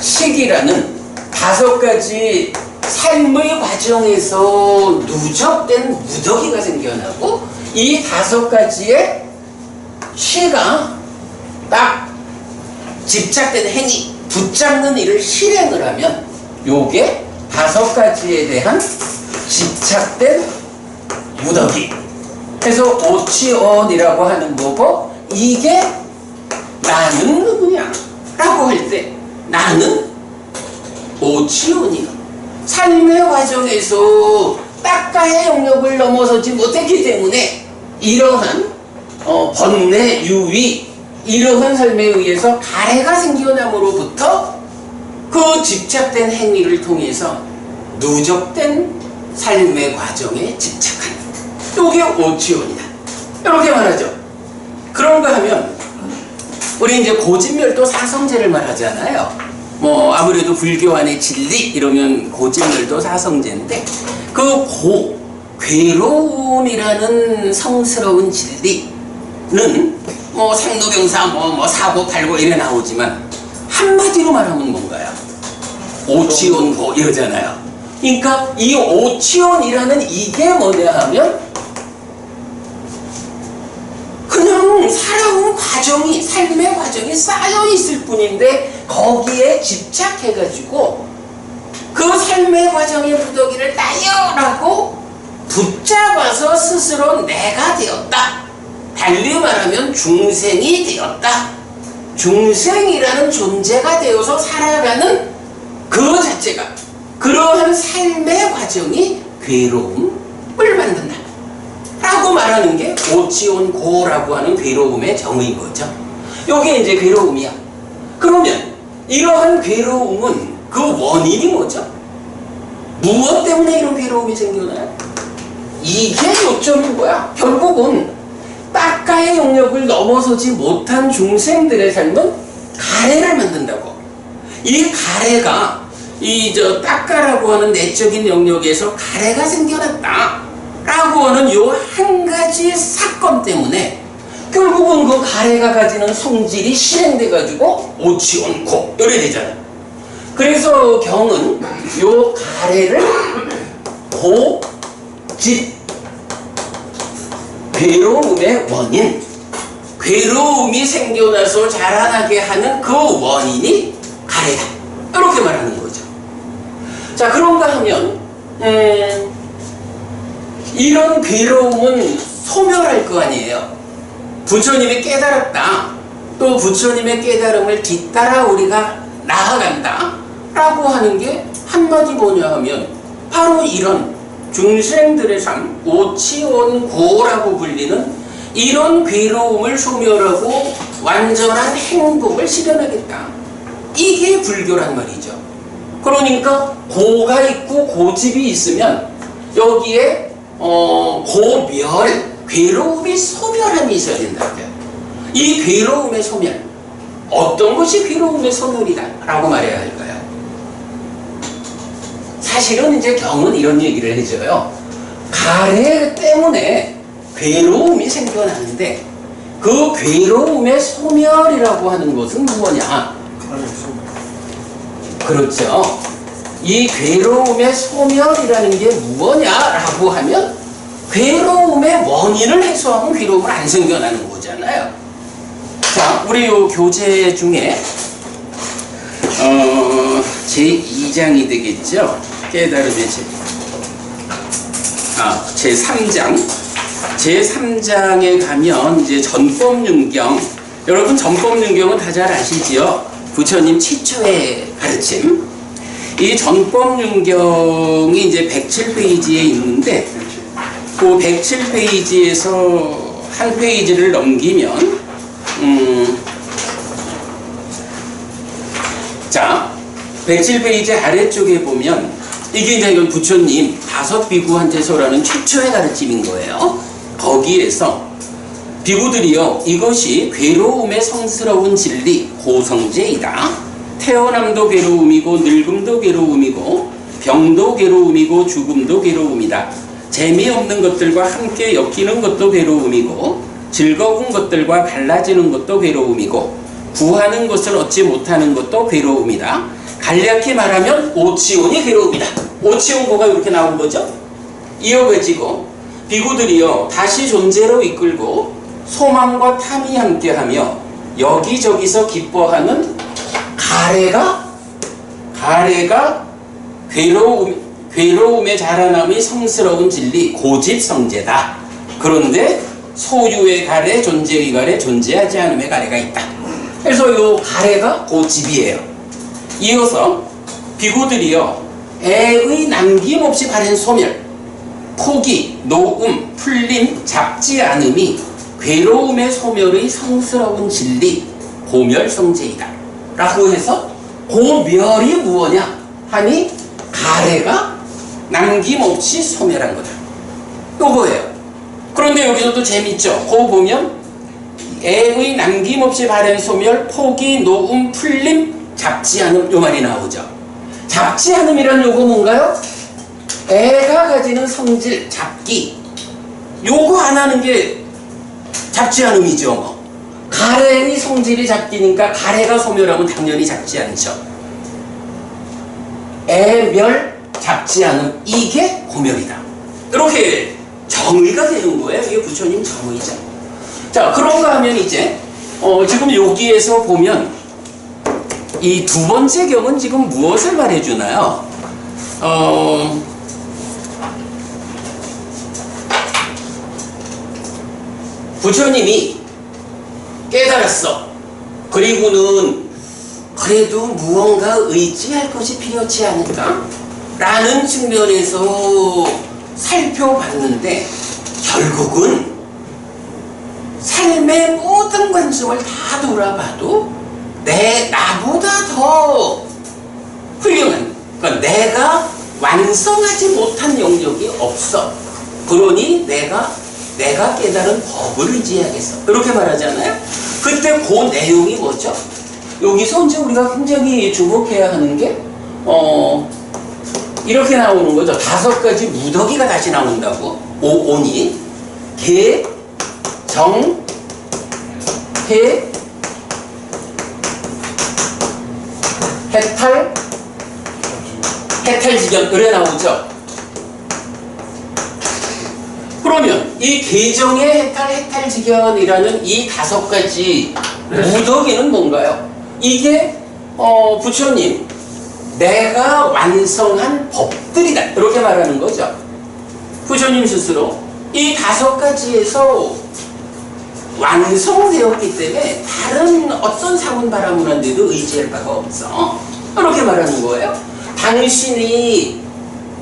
식이라는 5가지 삶의 과정에서 누적된 무더기가 생겨나고 이 5가지의 시가 딱 집착된 행위, 붙잡는 일을 실행을 하면 요게 5가지에 대한 집착된 무더기. 그래서 오치원이라고 하는 거고 이게 나는 누구냐? 라고 할 때 나는 오치원이야. 삶의 과정에서 딱가의 영역을 넘어서지 못했기 때문에 이러한 번뇌, 유위 이러한 삶에 의해서 가래가 생겨남으로부터 그 집착된 행위를 통해서 누적된 삶의 과정에 집착한다. 이게 오치원이다. 이렇게 말하죠. 그런가 하면 우리 이제 고진멸도 사성제를 말하잖아요. 뭐 아무래도 불교 안에 진리 이러면 고진멸도 사성제인데 그 괴로움이라는 성스러운 진리는 뭐 상노경사 뭐 사고 팔고 이래 나오지만 한마디로 말하면 뭔가요? 오치원고 이러잖아요. 그러니까 이 오치원이라는 이게 뭐냐 하면 그냥 살아온 과정이 삶의 과정이 쌓여 있을 뿐인데 거기에 집착해가지고 그 삶의 과정의 무더기를 나열하고 붙잡아서 스스로 내가 되었다. 달리 말하면 중생이 되었다. 중생이라는 존재가 되어서 살아가는 그 자체가 그러한 삶의 과정이 괴로움을 만든다. 라고 말하는 게 오치온고라고 하는 괴로움의 정의인 거죠. 이게 이제 괴로움이야. 그러면 이러한 괴로움은 그 원인이 뭐죠? 무엇 때문에 이런 괴로움이 생겨나요? 이게 요점인 거야. 결국은 딱가의 영역을 넘어서지 못한 중생들의 삶은 가래를 만든다고. 이 가래가 딱가라고 하는 내적인 영역에서 가래가 생겨났다 라고 하는 요 한 가지 사건 때문에 결국은 그 가래가 가지는 성질이 실행돼 가지고 오치온고 이래 되잖아요. 그래서 경은 요 가래를 고집 괴로움의 원인, 괴로움이 생겨나서 자라나게 하는 그 원인이 가래다. 이렇게 말하는 거죠. 자, 그런가 하면 이런 괴로움은 소멸할 거 아니에요. 부처님이 깨달았다. 또 부처님의 깨달음을 뒤따라 우리가 나아간다. 라고 하는 게 한마디 뭐냐 하면 바로 이런 중생들의 삶, 오치원고라고 불리는 이런 괴로움을 소멸하고 완전한 행복을 실현하겠다. 이게 불교란 말이죠. 그러니까 고가 있고 고집이 있으면 여기에 고멸, 괴로움이 소멸함이 있어야 된다. 이 괴로움의 소멸, 어떤 것이 괴로움의 소멸이다 라고 말해야 할까요? 사실은 이제 경은 이런 얘기를 해줘요. 가래 때문에 괴로움이 생겨나는데 그 괴로움의 소멸이라고 하는 것은 무엇이냐? 그렇죠. 이 괴로움의 소멸이라는 게 무엇이냐라고 하면 괴로움의 원인을 해소하면 괴로움은 안 생겨나는 거잖아요. 자, 우리 요 교재 중에 제2장이 되겠죠. 깨달음의 집. 제3장. 제3장에 가면 이제 전법윤경. 여러분 전법윤경은 다 잘 아시지요? 부처님 최초의 가르침. 이 전법윤경이 이제 107페이지에 있는데 그 107페이지에서 한 페이지를 넘기면 자 107페이지 아래쪽에 보면 이게 이제 이건 부처님 다섯 비구한테서라는 최초의 가르침인 거예요. 거기에서 비구들이여 이것이 괴로움의 성스러운 진리 고성제이다. 태어남도 괴로움이고 늙음도 괴로움이고 병도 괴로움이고 죽음도 괴로움이다. 재미없는 것들과 함께 엮이는 것도 괴로움이고 즐거운 것들과 갈라지는 것도 괴로움이고 구하는 것을 얻지 못하는 것도 괴로움이다. 간략히 말하면 오치온이 괴로움이다. 오치온고가 이렇게 나온 거죠. 이어가지고 비구들이여 다시 존재로 이끌고 소망과 탐이 함께하며 여기저기서 기뻐하는 가래가 괴로움의 자라남이 성스러운 진리 고집성제다. 그런데 소유의 가래, 존재의 가래, 존재하지 않음의 가래가 있다. 그래서 이 가래가 고집이에요. 이어서 비구들이여 애의 남김없이 바른 소멸, 포기, 노음, 풀림, 잡지 않음이 괴로움의 소멸의 성스러운 진리 고멸성제이다. 라고 해서 고멸이 무엇냐 하니 가래가 남김없이 소멸한 거다. 요거예요. 그런데 여기서도 재밌죠. 그거 보면 애의 남김없이 바른 소멸, 포기, 노음, 풀림, 잡지 않음 요 말이 나오죠. 잡지 않음이란 요거 뭔가요? 애가 가지는 성질, 잡기 요거 안 하는 게 잡지 않음이죠. 가래의 성질이 잡기니까 가래가 소멸하면 당연히 잡지 않죠. 애멸, 잡지 않음 이게 고멸이다. 이렇게 정의가 되는 거예요. 이게 부처님 정의죠. 자, 그런가 하면 이제 지금 여기에서 보면 이 두 번째 경은 지금 무엇을 말해주나요? 부처님이 깨달았어. 그리고는 그래도 무언가 의지할 것이 필요치 않을까? 라는 측면에서 살펴봤는데 결국은 삶의 모든 관점을 다 돌아봐도 나보다 더 훌륭한, 그러니까 내가 완성하지 못한 영역이 없어. 그러니 내가 깨달은 법을 의지하겠어. 이렇게 말하잖아요. 그때 그 내용이 뭐죠? 여기서 이제 우리가 굉장히 주목해야 하는 게 이렇게 나오는 거죠. 5가지 무더기가 다시 나온다고. 오온이 개, 정, 해, 해탈지견 이래 나오죠. 그러면 이 개정의 해탈지견이라는 이 5가지 무더기는 뭔가요? 이게 부처님 내가 완성한 법들이다 이렇게 말하는 거죠. 부처님 스스로 이 5가지에서 완성되었기 때문에 다른 어떤 사문바라문한데도 의지할 바가 없어. 이렇게 말하는 거예요. 당신이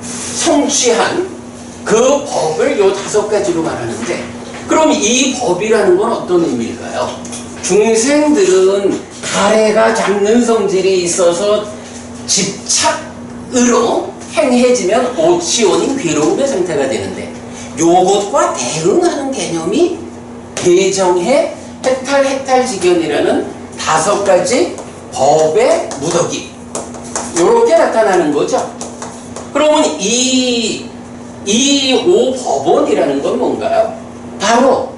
성취한 그 법을 요 5가지로 말하는데, 그럼 이 법이라는 건 어떤 의미일까요? 중생들은 가래가 잡는 성질이 있어서 집착으로 행해지면 오치온인 괴로움의 상태가 되는데, 요것과 대응하는 개념이 개정해 해탈지견이라는 5가지 법의 무더기, 요렇게 나타나는 거죠. 그러면 이 5법원이라는 건 뭔가요? 바로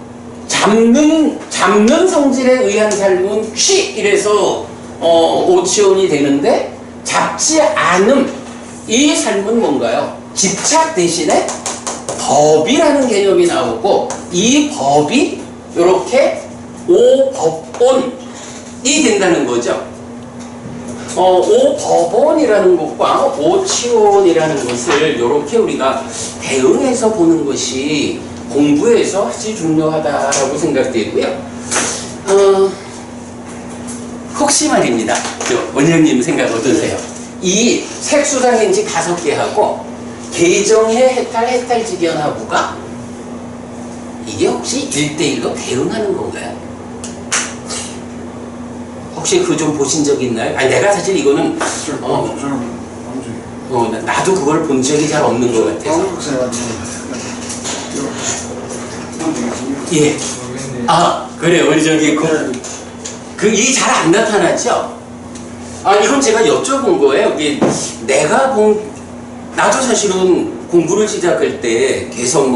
잡는 성질에 의한 삶은 이래서 오치온이 되는데, 잡지 않음 이 삶은 뭔가요? 집착 대신에 법이라는 개념이 나오고, 이 법이 이렇게 5법원이 된다는 거죠. 오법원이라는 것과 오치원이라는 것을 이렇게 우리가 대응해서 보는 것이 공부에서 아주 중요하다라고 생각되고요. 혹시 말입니다. 원장님 생각 어떠세요? 이 색수상행지 5개하고 계정의 해탈직연하고가 이게 혹시 1대1로 대응하는 건가요? 혹시 그거 좀 보신 적 있나요? 아니 내가 사실 이거는 나도 그걸 본 적이 잘 없는 것 같아서. 예. 아 그래요. 우리 저기 이 잘 안 나타나죠? 이건 제가 여쭤본 거예요. 이게 나도 사실은 공부를 시작할 때 계속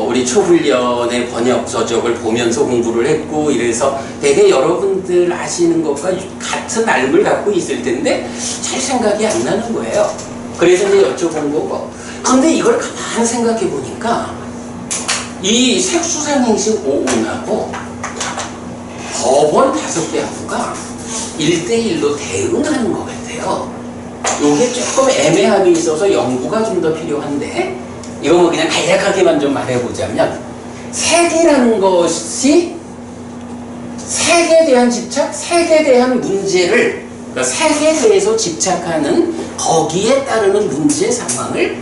우리 초훈련의 번역 서적을 보면서 공부를 했고 이래서 되게 여러분들 아시는 것과 같은 알을 갖고 있을 텐데 잘 생각이 안 나는 거예요. 그래서 이제 여쭤본 거고. 근데 이걸 가만히 생각해 보니까 이 색수상행식 5운하고 법원 5개하고가 1대1로 대응하는 것 같아요. 이게 조금 애매함이 있어서 연구가 좀 더 필요한데 이거 그냥 간략하게만 좀 말해보자면 색이라는 것이 색에 대한 집착, 색에 대한 문제를 그러니까 색에 대해서 집착하는 거기에 따르는 문제 상황을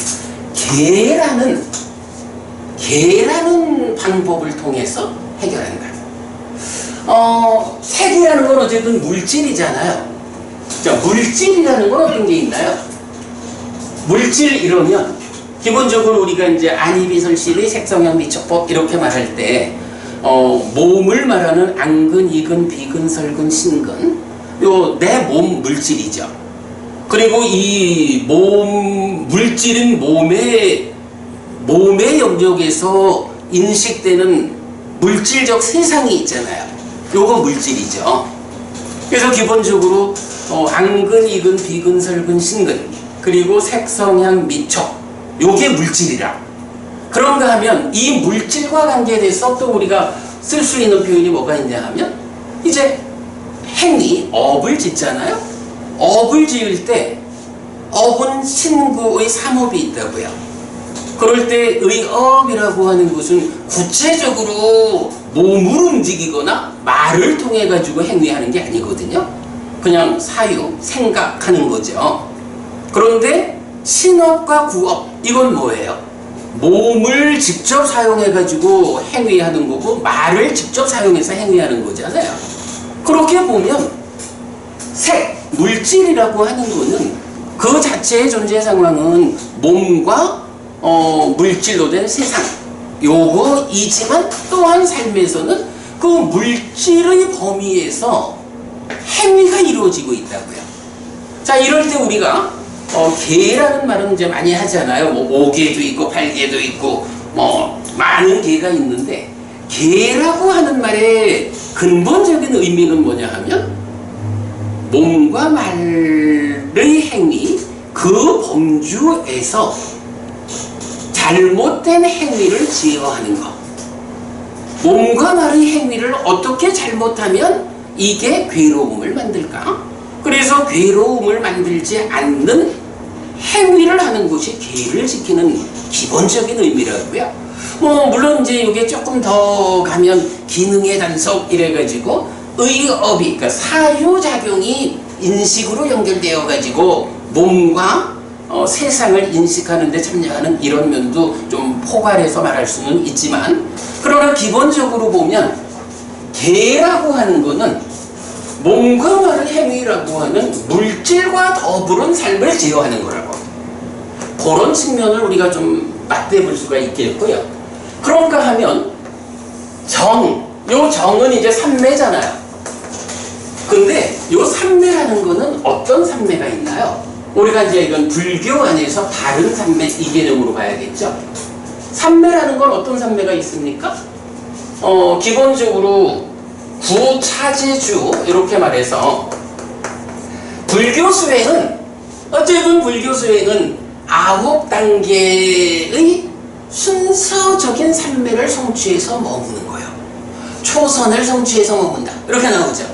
개라는 방법을 통해서 해결한다. 색이라는 건 어쨌든 물질이잖아요. 자, 물질이라는 건 어떤 게 있나요? 물질 이러면 기본적으로 우리가 이제 안이비설실의 색성형 미척법 이렇게 말할 때 몸을 말하는 안근, 이근, 비근, 설근, 신근 요 내 몸 물질이죠. 그리고 이 물질은 몸의 영역에서 인식되는 물질적 세상이 있잖아요. 요거 물질이죠. 그래서 기본적으로 안근, 이근, 비근, 설근, 신근 그리고 색성향, 미척 요게 물질이라. 그런가 하면 이 물질과 관계돼서 또 우리가 쓸 수 있는 표현이 뭐가 있냐 하면 이제 행위, 업을 짓잖아요. 업을 지을 때 업은 신구의 삼업이 있다고요. 그럴 때 의업이라고 하는 것은 구체적으로 몸을 움직이거나 말을 통해 가지고 행위하는 게 아니거든요. 그냥 사유, 생각하는 거죠. 그런데 신업과 구업 이건 뭐예요? 몸을 직접 사용해 가지고 행위하는 거고 말을 직접 사용해서 행위하는 거잖아요. 그렇게 보면 색, 물질이라고 하는 거는 그 자체의 존재 상황은 몸과 물질로 된 세상 요거이지만 또한 삶에서는 그 물질의 범위에서 행위가 이루어지고 있다고요. 자, 이럴 때 우리가 개라는 말은 이제 많이 하잖아요. 5개도 있고 8개도 있고 많은 개가 있는데 개라고 하는 말의 근본적인 의미는 뭐냐 하면 몸과 말의 행위 그 범주에서 잘못된 행위를 제어하는 것. 몸과 말의 행위를 어떻게 잘못하면 이게 괴로움을 만들까? 그래서 괴로움을 만들지 않는 행위를 하는 것이 개를 지키는 기본적인 의미라고요. 물론 이제 이게 조금 더 가면 기능의 단속 이래가지고 의업이 그러니까 사유작용이 인식으로 연결되어 가지고 몸과 세상을 인식하는 데 참여하는 이런 면도 좀 포괄해서 말할 수는 있지만 그러나 기본적으로 보면 개라고 하는 거는 몸과 말의 행위라고 하는 물질과 더불은 삶을 제어하는 거라고. 그런 측면을 우리가 좀 맞대볼 수가 있겠고요. 그런가 하면 요 정은 이제 삼매잖아요. 근데 요 삼매라는 거는 어떤 삼매가 있나요? 우리가 이제 이건 불교 안에서 다른 삼매 이 개념으로 봐야겠죠. 삼매라는 건 어떤 삼매가 있습니까? 기본적으로 구차제주 이렇게 말해서 불교 수행은 어쨌든 불교 수행은 9단계의 순서적인 삼매를 성취해서 머무는 거예요. 초선을 성취해서 머문다 이렇게 나오죠.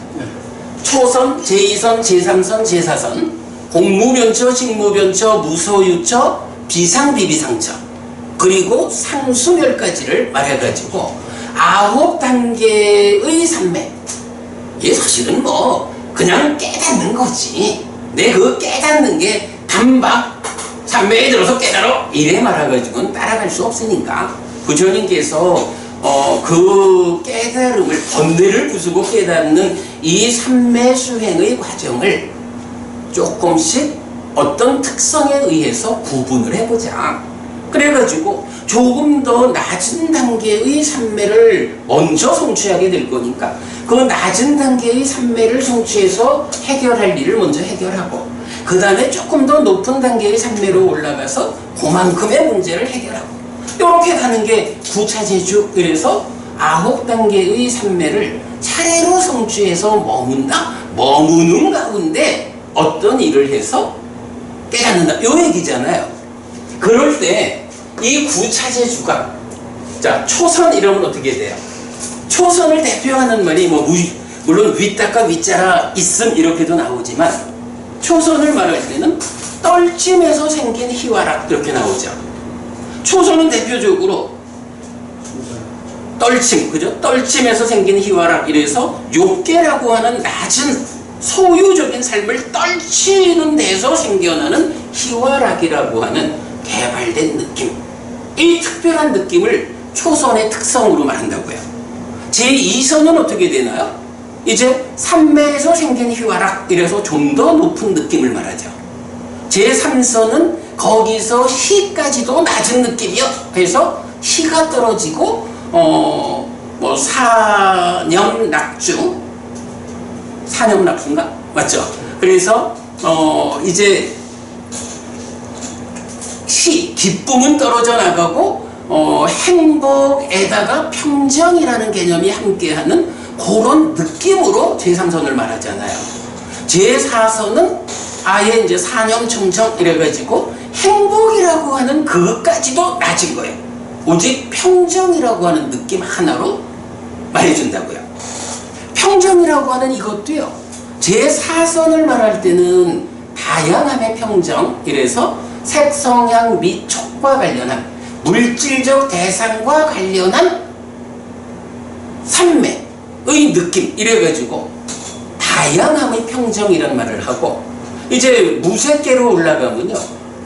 초선, 제2선, 제3선, 제4선, 공무변처, 직무변처, 무소유처, 비상비비상처, 그리고 상수멸까지를 말해가지고 9단계의 산매. 이게 사실은 뭐 그냥 깨닫는 거지. 내 그 깨닫는 게 단박 산매에 들어서 깨달아 이래 말해가지고는 따라갈 수 없으니까 부처님께서 그 깨달음을 번뇌를 부수고 깨닫는 이 산매 수행의 과정을 조금씩 어떤 특성에 의해서 구분을 해보자. 그래가지고 조금 더 낮은 단계의 산매를 먼저 성취하게 될 거니까 그 낮은 단계의 산매를 성취해서 해결할 일을 먼저 해결하고 그 다음에 조금 더 높은 단계의 산매로 올라가서 그만큼의 문제를 해결하고 이렇게 가는 게 구차제주. 그래서 9단계의 산매를 차례로 성취해서 머무는 가운데 어떤 일을 해서 깨닫는다 요 얘기잖아요. 그럴 때 이 구차제주가 자 초선 이러면 어떻게 돼요? 초선을 대표하는 말이 뭐 물론 윗닦아 윗자라 있음 이렇게도 나오지만 초선을 말할 때는 떨침에서 생긴 희화락 이렇게 나오죠. 초선은 대표적으로 떨침, 그죠? 떨침에서 생긴 희화락 이래서 욕계라고 하는 낮은 소유적인 삶을 떨치는 데서 생겨나는 희화락이라고 하는 개발된 느낌. 이 특별한 느낌을 초선의 특성으로 말한다고요. 제2선은 어떻게 되나요? 이제 산매에서 생긴 희화락 이래서 좀 더 높은 느낌을 말하죠. 제3선은 거기서 희까지도 낮은 느낌이요. 그래서 희가 떨어지고 뭐 사념낙주인가? 맞죠? 그래서 이제 기쁨은 떨어져 나가고 행복에다가 평정이라는 개념이 함께하는 그런 느낌으로 제3선을 말하잖아요. 제4선은 아예 이제 사념청정 이래가지고 행복이라고 하는 그것까지도 낮은 거예요. 오직 평정이라고 하는 느낌 하나로 말해준다고요. 평정이라고 하는 이것도요. 제4선을 말할 때는 다양함의 평정 이래서 색, 성향, 미, 촉과 관련한 물질적 대상과 관련한 산매의 느낌 이래가지고 다양함의 평정이란 말을 하고 이제 무색계로 올라가면요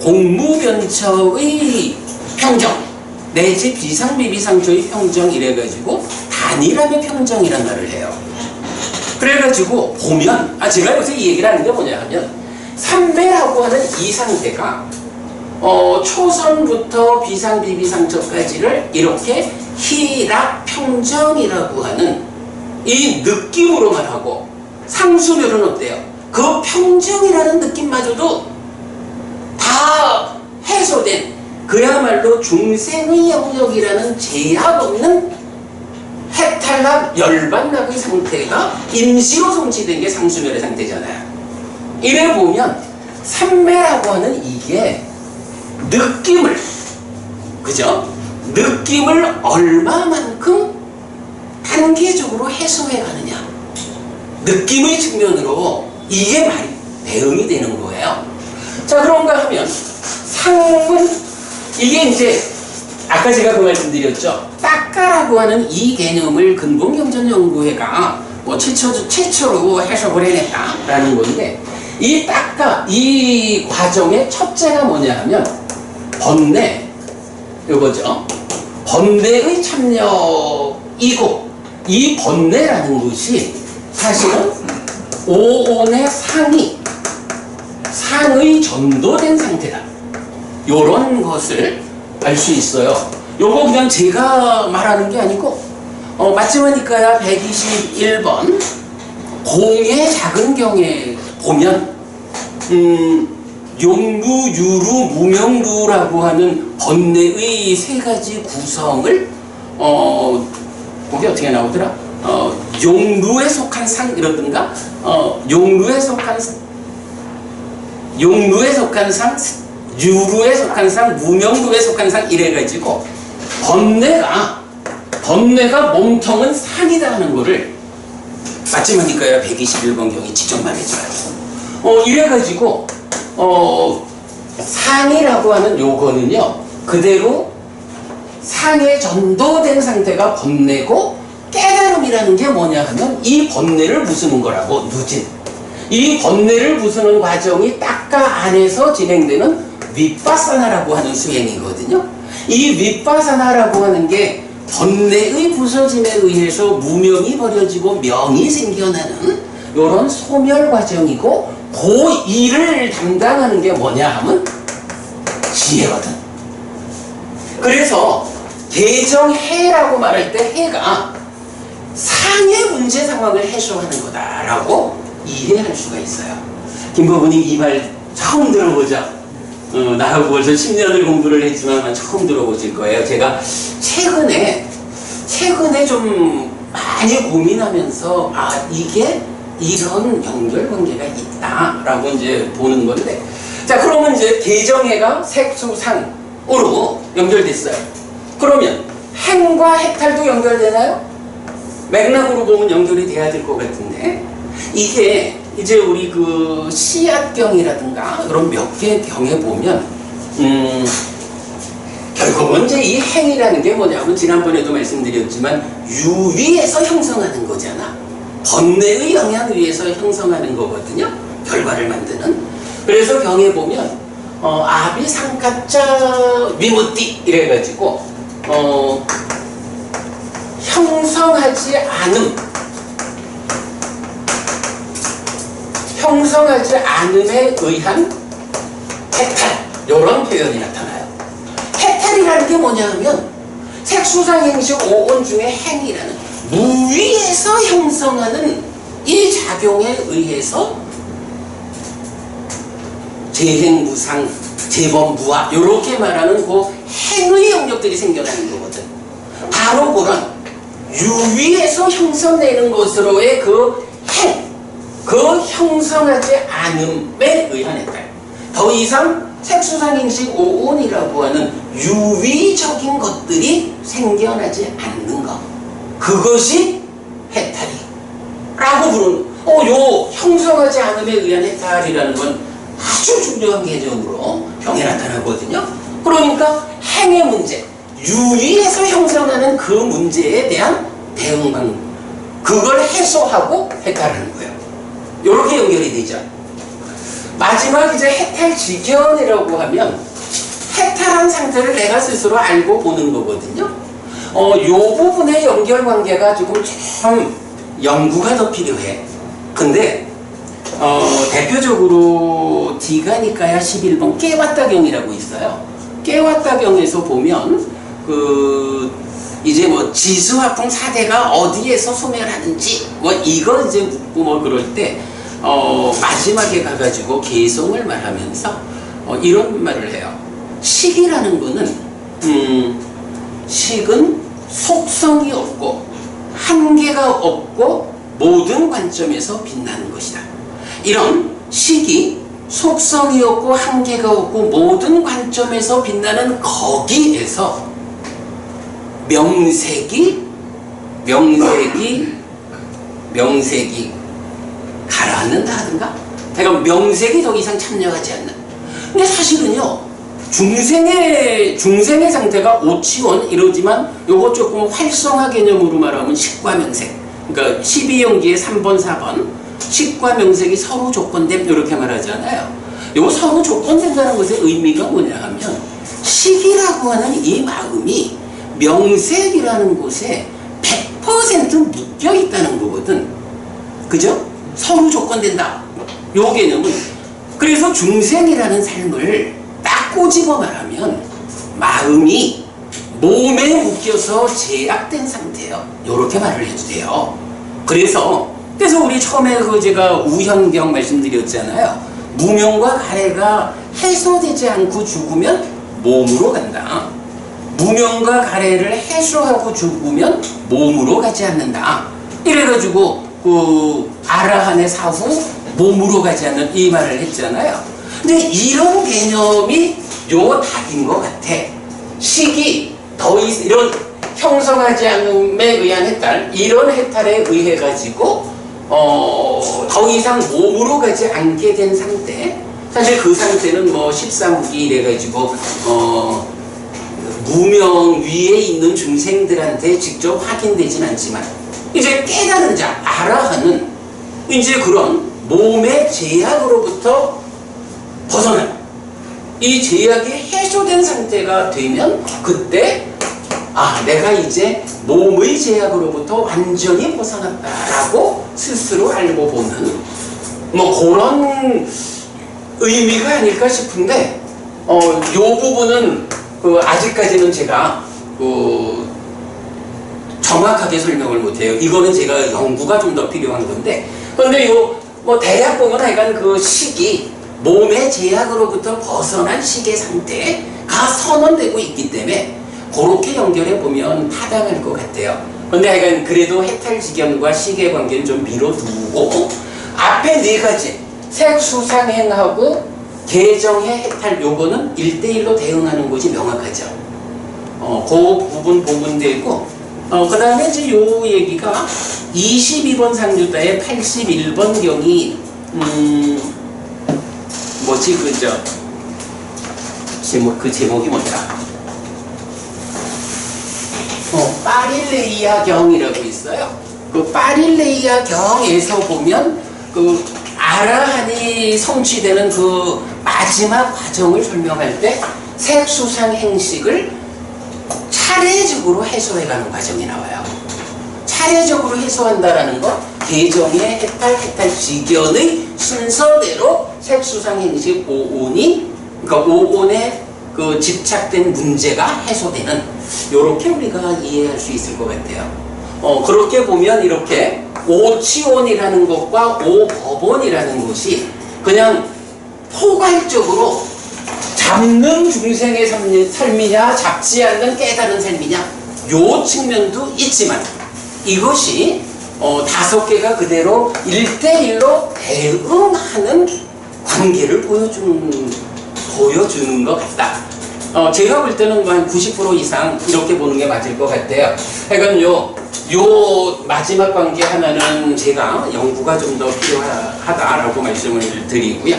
공무변처의 평정 내지 비상비비상처의 평정 이래가지고 단일함의 평정이란 말을 해요. 그래가지고 보면 제가 여기서 이 얘기를 하는 게 뭐냐 하면 삼배라고 하는 이 상태가 초선부터 비상비비상처까지를 이렇게 희락평정이라고 하는 이 느낌으로 말하고 상수멸은 어때요? 그 평정이라는 느낌마저도 다 해소된 그야말로 중생의 영역이라는 제약 없는 해탈락 열반락의 상태가 임시로 성취된 게 상수멸의 상태잖아요. 이래 보면 삼매라고 하는 이게 느낌을 그죠? 느낌을 얼마만큼 단계적으로 해소해 가느냐 느낌의 측면으로 이게 말이 대응이 되는 거예요. 자 그런가 하면 상은 이게 이제 아까 제가 그 말씀드렸죠. 딱가라고 하는 이 개념을 근본경전연구회가 뭐 최초로 해석을 해냈다라는 건데 이 딱가 이 과정의 첫째가 뭐냐 하면 번뇌 이거죠. 번뇌의 참여이고 이 번뇌라는 것이 사실은 오온의 상의 전도된 상태다. 요런 것을 알 수 있어요. 요거 그냥 제가 말하는 게 아니고 맞지마니까야 121번 공의 작은 경에 보면 용루, 유루, 무명루라고 하는 번뇌의 세 가지 구성을 거기 어떻게 나오더라? 용루에 속한 상 이러든가 용루에 속한 상, 유루에 속한 상, 무명루에 속한 상 이래가지고 번뇌가 몸통은 상이다 하는 거를 마지막이니까야 121번 경이 직접 말해줘요. 이래가지고 상이라고 하는 요거는요, 그대로 상에 전도된 상태가 번뇌고, 깨달음이라는 게 뭐냐 하면 이 번뇌를 부수는 거라고. 누진, 이 번뇌를 부수는 과정이 딱가 안에서 진행되는 윗바사나라고 하는 수행이거든요. 이 윗바사나라고 하는 게 번뇌의 부서짐에 의해서 무명이 버려지고 명이 생겨나는 이런 소멸 과정이고, 그 일을 담당하는 게 뭐냐 하면 지혜거든. 그래서 개정해라고 말할 때 해가 상의 문제 상황을 해소하는 거다라고 이해할 수가 있어요. 김부부님 이 말 처음 들어보죠? 나하고 벌써 10년을 공부를 했지만 처음 들어보실 거예요. 제가 최근에 좀 많이 고민하면서 이게 이런 연결관계가 있다라고 이제 보는 건데, 자, 그러면 이제 개정해가 색수상으로 연결됐어요. 그러면 행과 해탈도 연결되나요? 맥락으로 보면 연결이 돼야 될 것 같은데, 이게 이제 우리 그 씨앗경이라든가 이런 몇 개의 경에 보면 결국은 이제 이 행이라는 게 뭐냐면 지난번에도 말씀드렸지만 유위에서 형성하는 거잖아. 번뇌의 영향 위에서 형성하는 거거든요. 결과를 만드는. 그래서 경에 보면 아비상가짜 위무띠 이래가지고 형성하지 않음에 의한 해탈, 이런 표현이 나타나요. 해탈이라는 게 뭐냐 하면 색수상행식 5원 중에 행이라는 무위에서 형성하는 이 작용에 의해서 재행무상, 재범무화 이렇게 말하는 그 행의 영역들이 생겨나는 거거든. 바로 그런 유위에서 형성되는 것으로의 그 행, 그 형성하지 않음에 의한 해탈. 더 이상 색수상행식 5온이라고 하는 유위적인 것들이 생겨나지 않는 것, 그것이 해탈이라고 부르는, 요 형성하지 않음에 의한 해탈이라는 건 아주 중요한 개념으로 병에 나타나거든요. 그러니까 행의 문제, 유위에서 형성하는 그 문제에 대한 대응 방법, 그걸 해소하고 해탈하는 거예요. 이렇게 연결이 되죠. 마지막 이제 해탈 직견이라고 하면 해탈한 상태를 내가 스스로 알고 보는 거거든요. 요 부분의 연결 관계가 조금 좀 연구가 더 필요해. 근데 대표적으로 디가니까야 11번 깨왔다경이라고 있어요. 깨왔다경에서 보면 이제 뭐 지수화풍 4대가 어디에서 소멸하는지 뭐 이거 이제 묻고 뭐 그럴 때 마지막에 가가지고 개성을 말하면서 이런 말을 해요. 식이라는 거는 식은 속성이 없고 한계가 없고 모든 관점에서 빛나는 것이다. 이런 식이 속성이 없고 한계가 없고 모든 관점에서 빛나는 거기에서 명색이 가라앉는다 하든가, 그러니까 명색이 더 이상 참여하지 않는. 근데 사실은요, 중생의 상태가 오치원 이러지만 요거 조금 활성화 개념으로 말하면 식과 명색, 그러니까 12용기의 3번 4번 식과 명색이 서로 조건됨 이렇게 말하잖아요. 요거 서로 조건된다는 것의 의미가 뭐냐 하면 식이라고 하는 이 마음이 명색이라는 곳에 100% 묶여 있다는 거거든. 그죠? 서로 조건된다. 요 개념은. 그래서 중생이라는 삶을 딱 꼬집어 말하면 마음이 몸에 묶여서 제약된 상태예요. 요렇게 말을 해도 돼요. 그래서 우리 처음에 제가 우현경 말씀드렸잖아요. 무명과 가래가 해소되지 않고 죽으면 몸으로 간다. 무명과 가래를 해소하고 죽으면 몸으로 가지 않는다. 이래가지고 아라한의 사후 몸으로 가지 않는 이 말을 했잖아요. 근데 이런 개념이 요 답인 것 같아. 식이 더 이런 형성하지 않음에 의한 해탈, 이런 해탈에 의해 가지고 더 이상 몸으로 가지 않게 된 상태. 사실 그 상태는 뭐 13기 이래가지고 무명 위에 있는 중생들한테 직접 확인되진 않지만 이제 깨달은 자, 아라한은 이제 그런 몸의 제약으로부터 벗어난 이 제약이 해소된 상태가 되면 그때 내가 이제 몸의 제약으로부터 완전히 벗어났다라고 스스로 알고 보는 뭐 그런 의미가 아닐까 싶은데 요 부분은 아직까지는 제가 정확하게 설명을 못해요. 이거는 제가 연구가 좀 더 필요한 건데, 그런데 뭐 대략 보면 하여간 그 시기, 몸의 제약으로부터 벗어난 시계 상태가 선언되고 있기 때문에 그렇게 연결해 보면 타당할 것 같아요. 근데 하여간 그래도 해탈지견과 시계 관계는 좀 미뤄두고 앞에 네 가지 색수상행하고 계정의 해탈 요거는 1대1로 대응하는 것이 명확하죠. 그 부분 보면 되고 그 다음에 이제 요 얘기가 22번 상주다의 81번 경이 뭐지 그저 그 제목이 뭐더라? 파릴레이아 경이라고 있어요. 그 파릴레이아 경에서 보면 그 아라한이 성취되는 그 마지막 과정을 설명할 때 색수상 행식을 차례적으로 해소해가는 과정이 나와요. 차례적으로 해소한다라는 것, 계정의 해탈 지견의 순서대로 색수상 행식 5온이, 그러니까 5온에 그 집착된 문제가 해소되는, 요렇게 우리가 이해할 수 있을 것 같아요. 그렇게 보면 이렇게 오치온이라는 것과 오법온이라는 것이 그냥 포괄적으로 잡는 중생의 삶이냐 잡지 않는 깨달은 삶이냐 요 측면도 있지만 이것이 5개가 그대로 1대1로 대응하는 관계를 보여주는 것 같다. 제가 볼 때는 한 90% 이상 이렇게 보는 게 맞을 것 같아요. 그러니까 요 마지막 관계 하나는 제가 연구가 좀 더 필요하다라고 말씀을 드리고요.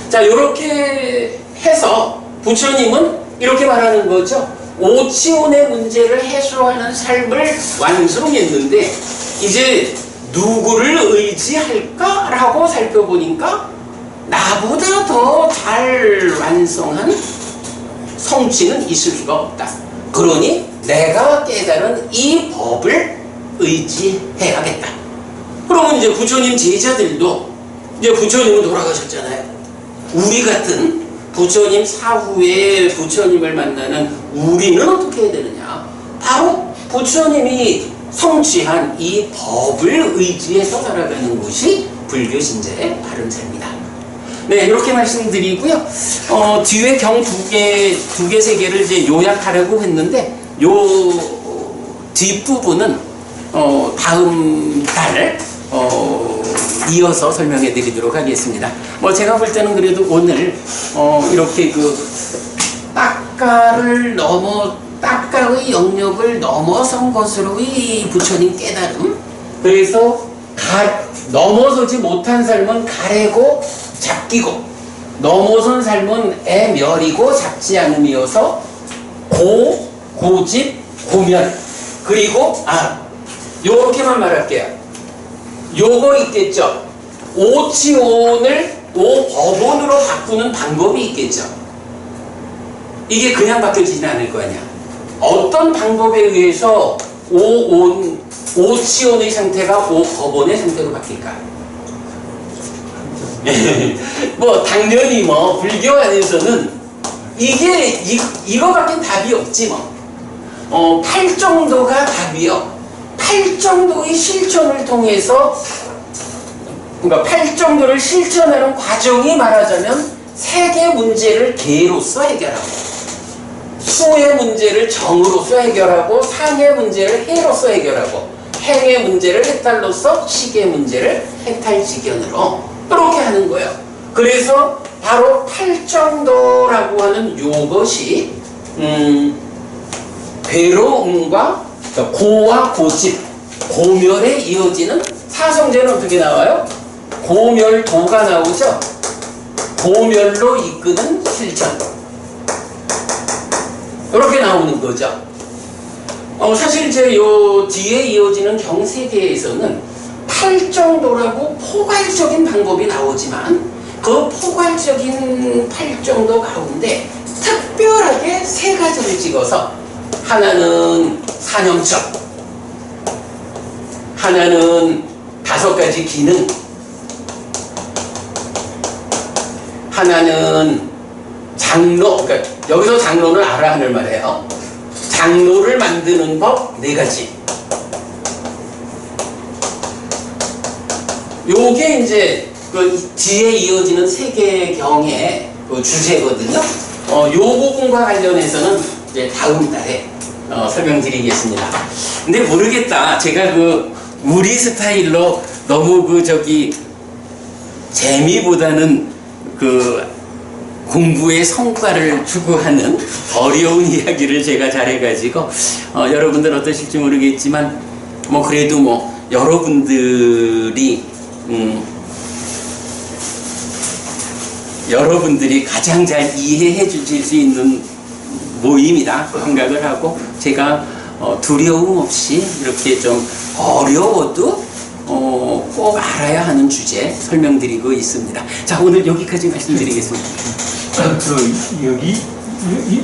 자, 요렇게 해서 부처님은 이렇게 말하는 거죠. 오치온의 문제를 해소하는 삶을 완성했는데 이제 누구를 의지할까라고 살펴보니까 나보다 더 잘 완성한 성취는 있을 수가 없다. 그러니 내가 깨달은 이 법을 의지해야겠다. 그러면 이제 부처님 제자들도 이제 부처님은 돌아가셨잖아요. 우리 같은 부처님 사후에 부처님을 만나는 우리는 어떻게 해야 되느냐? 바로 부처님이 성취한 이 법을 의지해서 살아가는 것이 불교 신자의 바른 삶이다. 네, 이렇게 말씀드리고요. 뒤에 경 두 개, 세 개를 이제 요약하려고 했는데, 요 뒷부분은, 다음 달, 이어서 설명해 드리도록 하겠습니다. 뭐, 제가 볼 때는 그래도 오늘, 이렇게 딱가의 영역을 넘어선 것으로의 부처님 깨달음, 그래서 넘어서지 못한 삶은 가래고 잡기고 넘어선 삶은 애멸이고 잡지 않음이어서 고집, 고멸. 그리고 요렇게만 말할게요. 요거 있겠죠. 오치온을 오법온으로 바꾸는 방법이 있겠죠. 이게 그냥 바뀌어지지는 않을 거 아니야. 어떤 방법에 의해서 오치온의 상태가 오법온의 상태로 바뀔까? 뭐 당연히 뭐 불교 안에서는 이거밖엔 답이 없지 뭐. 8정도가 답이요. 8정도의 실천을 통해서, 그러니까 8정도를 실천하는 과정이 말하자면 세계 문제를 계로서 해결하고, 수의 문제를 정으로서 해결하고, 상의 문제를 해로서 해결하고, 행의 문제를 해탈로서, 시의 문제를 해탈지견으로 그렇게 하는 거예요. 그래서 바로 8정도라고 하는 요것이 괴로움과 고와 고집, 고멸에 이어지는 사성제는 어떻게 나와요? 고멸도가 나오죠? 고멸로 이끄는 실천. 이렇게 나오는 거죠. 사실 이제 요 뒤에 이어지는 경세계에서는 팔정도라고 포괄적인 방법이 나오지만 그 포괄적인 팔정도 가운데 특별하게 세 가지를 찍어서 하나는 산영청, 하나는 5가지 기능, 하나는 장로, 그러니까 여기서 장로는 알아 하늘 말이에요. 장로를 만드는 법 4가지. 요게 이제 그 뒤에 이어지는 세계경의 그 주제거든요. 요 부분과 관련해서는 이제 다음 달에 설명드리겠습니다. 근데 모르겠다. 제가 그 우리 스타일로 너무 그 재미보다는 그 공부의 성과를 추구하는 어려운 이야기를 제가 잘해가지고 여러분들 어떠실지 모르겠지만 뭐 그래도 뭐 여러분들이 가장 잘 이해해 주실 수 있는 모임이다 생각을 하고 제가 두려움 없이 이렇게 좀 어려워도 꼭 알아야 하는 주제 설명드리고 있습니다. 자, 오늘 여기까지 말씀드리겠습니다.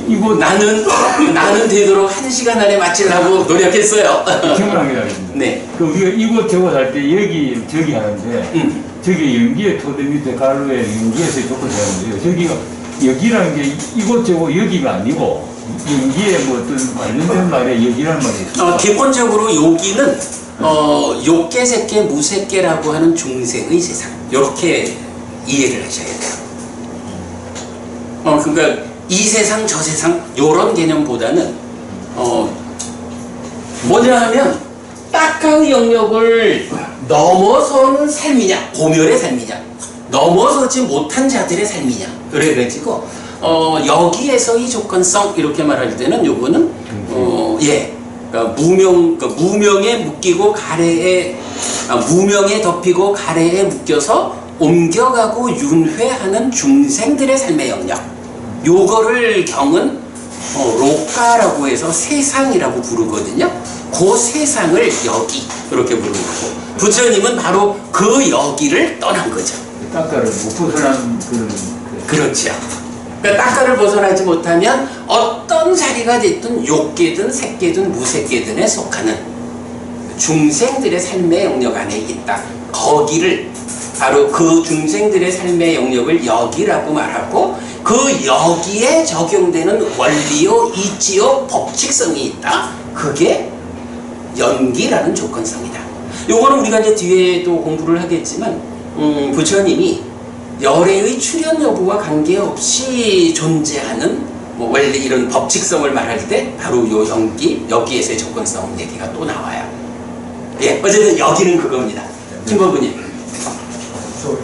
이곳 나는 되도록 1시간 안에 마치려고 노력했어요. 경락이라고 합니다. 네. 그 우리가 이곳 저곳 할 때 저기 하는데 저기 연기의 토대 밑에 가로에 연기에서 조금 되는데요. 여기라는 게 이곳 저곳 여기가 아니고 연기에 뭐 어떤 관련된 말에 여기라는 말이 있어요. 기본적으로 여기는 욕계, 색계, 무색계라고 하는 중생의 세상 이렇게 이해를 하셔야 돼요. 그러니까 이 세상 저 세상 이런 개념보다는 뭐냐 하면 딱가의 영역을 넘어서는 삶이냐 고멸의 삶이냐 넘어서지 못한 자들의 삶이냐 그래가지고 여기에서의 조건성 이렇게 말할 때는 요거는 그러니까 무명에 묶이고 무명에 덮이고 가래에 묶여서 옮겨가고 윤회하는 중생들의 삶의 영역 요거를 경은 로가라고 해서 세상이라고 부르거든요. 그 세상을 여기 그렇게 부르는 거고 부처님은 바로 그 여기를 떠난 거죠. 땅가를 못 벗어난 그렇죠. 그러니까 땅가를 벗어나지 못하면 어떤 자리가 됐든 욕계든 색계든 무색계든에 속하는 중생들의 삶의 영역 안에 있다. 거기를 바로 그 중생들의 삶의 영역을 여기라고 말하고 그 여기에 적용되는 원리요, 이치요, 법칙성이 있다. 그게 연기라는 조건성이다. 요거는 우리가 이제 뒤에도 공부를 하겠지만 부처님이 열애의 출현 여부와 관계없이 존재하는 뭐 원래 이런 법칙성을 말할 때 바로 요 여기에서의 조건성 얘기가 또 나와요. 예, 어쨌든 여기는 그겁니다. 김법부님.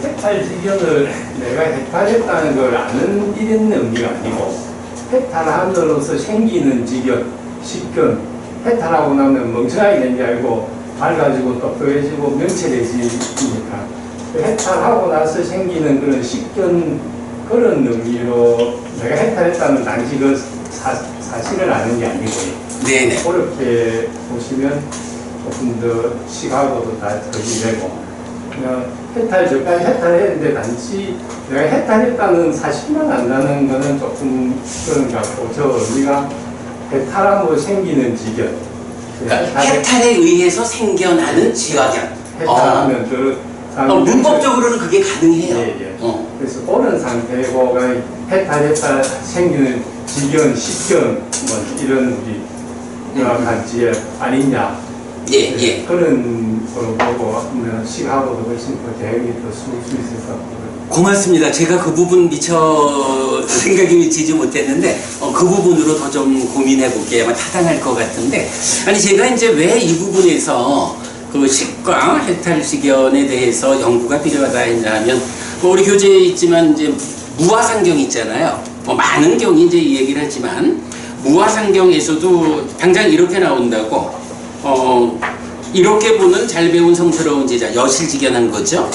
해탈지견을 내가 해탈했다는 걸 아는 이런 의미가 아니고 해탈함으로써 생기는 지견, 식견 해탈하고 나면 멍청하게 된 게 아니고 밝아지고 똑똑해지고 명철해지니까 해탈하고 나서 생기는 그런 식견 그런 의미로 내가 해탈했다는 단지 그 사실을 아는 게 아니고요. 네네. 그렇게 보시면 조금 더 시각으로도 다 거기되고 그냥 저까지 해탈했는데 단지 내가 해탈했다는 사실만 안다는 거는 조금 그런 것 같고 저 의미가 해탈함으로 생기는 지견 그러니까 해탈에 의해서 생겨나는 지화견. 해탈하면 그 문법적으로는 그게 가능해요. 예. 그래서 그런 상태고 해탈했다 생기는 지견, 식견 뭐 이런 우리 명확한 지혜 아니냐. 예. 그런 걸 보고 시각으로도 훨씬 더 대응이 더 수울 수 있을 것 같고요. 고맙습니다. 제가 그 부분 미처 생각이 미치지 못했는데 그 부분으로 더 좀 고민해 볼게요. 아마 타당할 것 같은데 아니 제가 이제 왜 이 부분에서 그 식과 해탈식견에 대해서 연구가 필요하다 했냐면 뭐 우리 교재에 있지만 이제 무화상경 있잖아요. 뭐 많은 경이 이제 이 얘기를 하지만 무화상경에서도 당장 이렇게 나온다고 이렇게 보는 잘 배운 성스러운 제자, 여실직연한 거죠.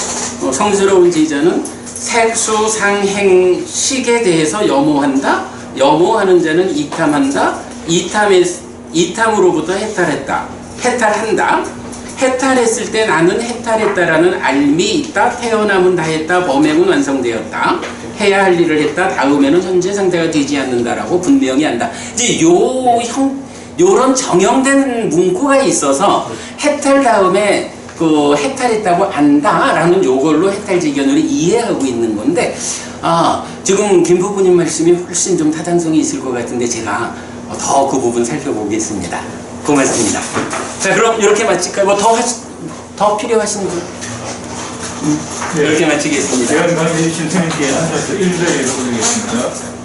성스러운 제자는 색수상행 식에 대해서 염오한다. 염오하는 자는 이탐한다. 이탐으로부터 해탈했다. 해탈한다. 해탈했을 때 나는 해탈했다라는 알미 있다. 태어남은 다 했다. 범행은 완성되었다. 해야 할 일을 했다. 다음에는 현재 상태가 되지 않는다라고 분명히 한다. 이제 요런 정형된 문구가 있어서 해탈 다음에 그 해탈했다고 안다라는 요걸로 해탈지견을 이해하고 있는 건데, 지금 김 부부님 말씀이 훨씬 좀 타당성이 있을 것 같은데 제가 더 그 부분 살펴보겠습니다. 고맙습니다. 자, 그럼 이렇게 마칠까요? 뭐 더 필요하신 분? 네. 이렇게 마치겠습니다. 제가 강의해 주신 스님께 앉아서 1절에 올리겠습니다.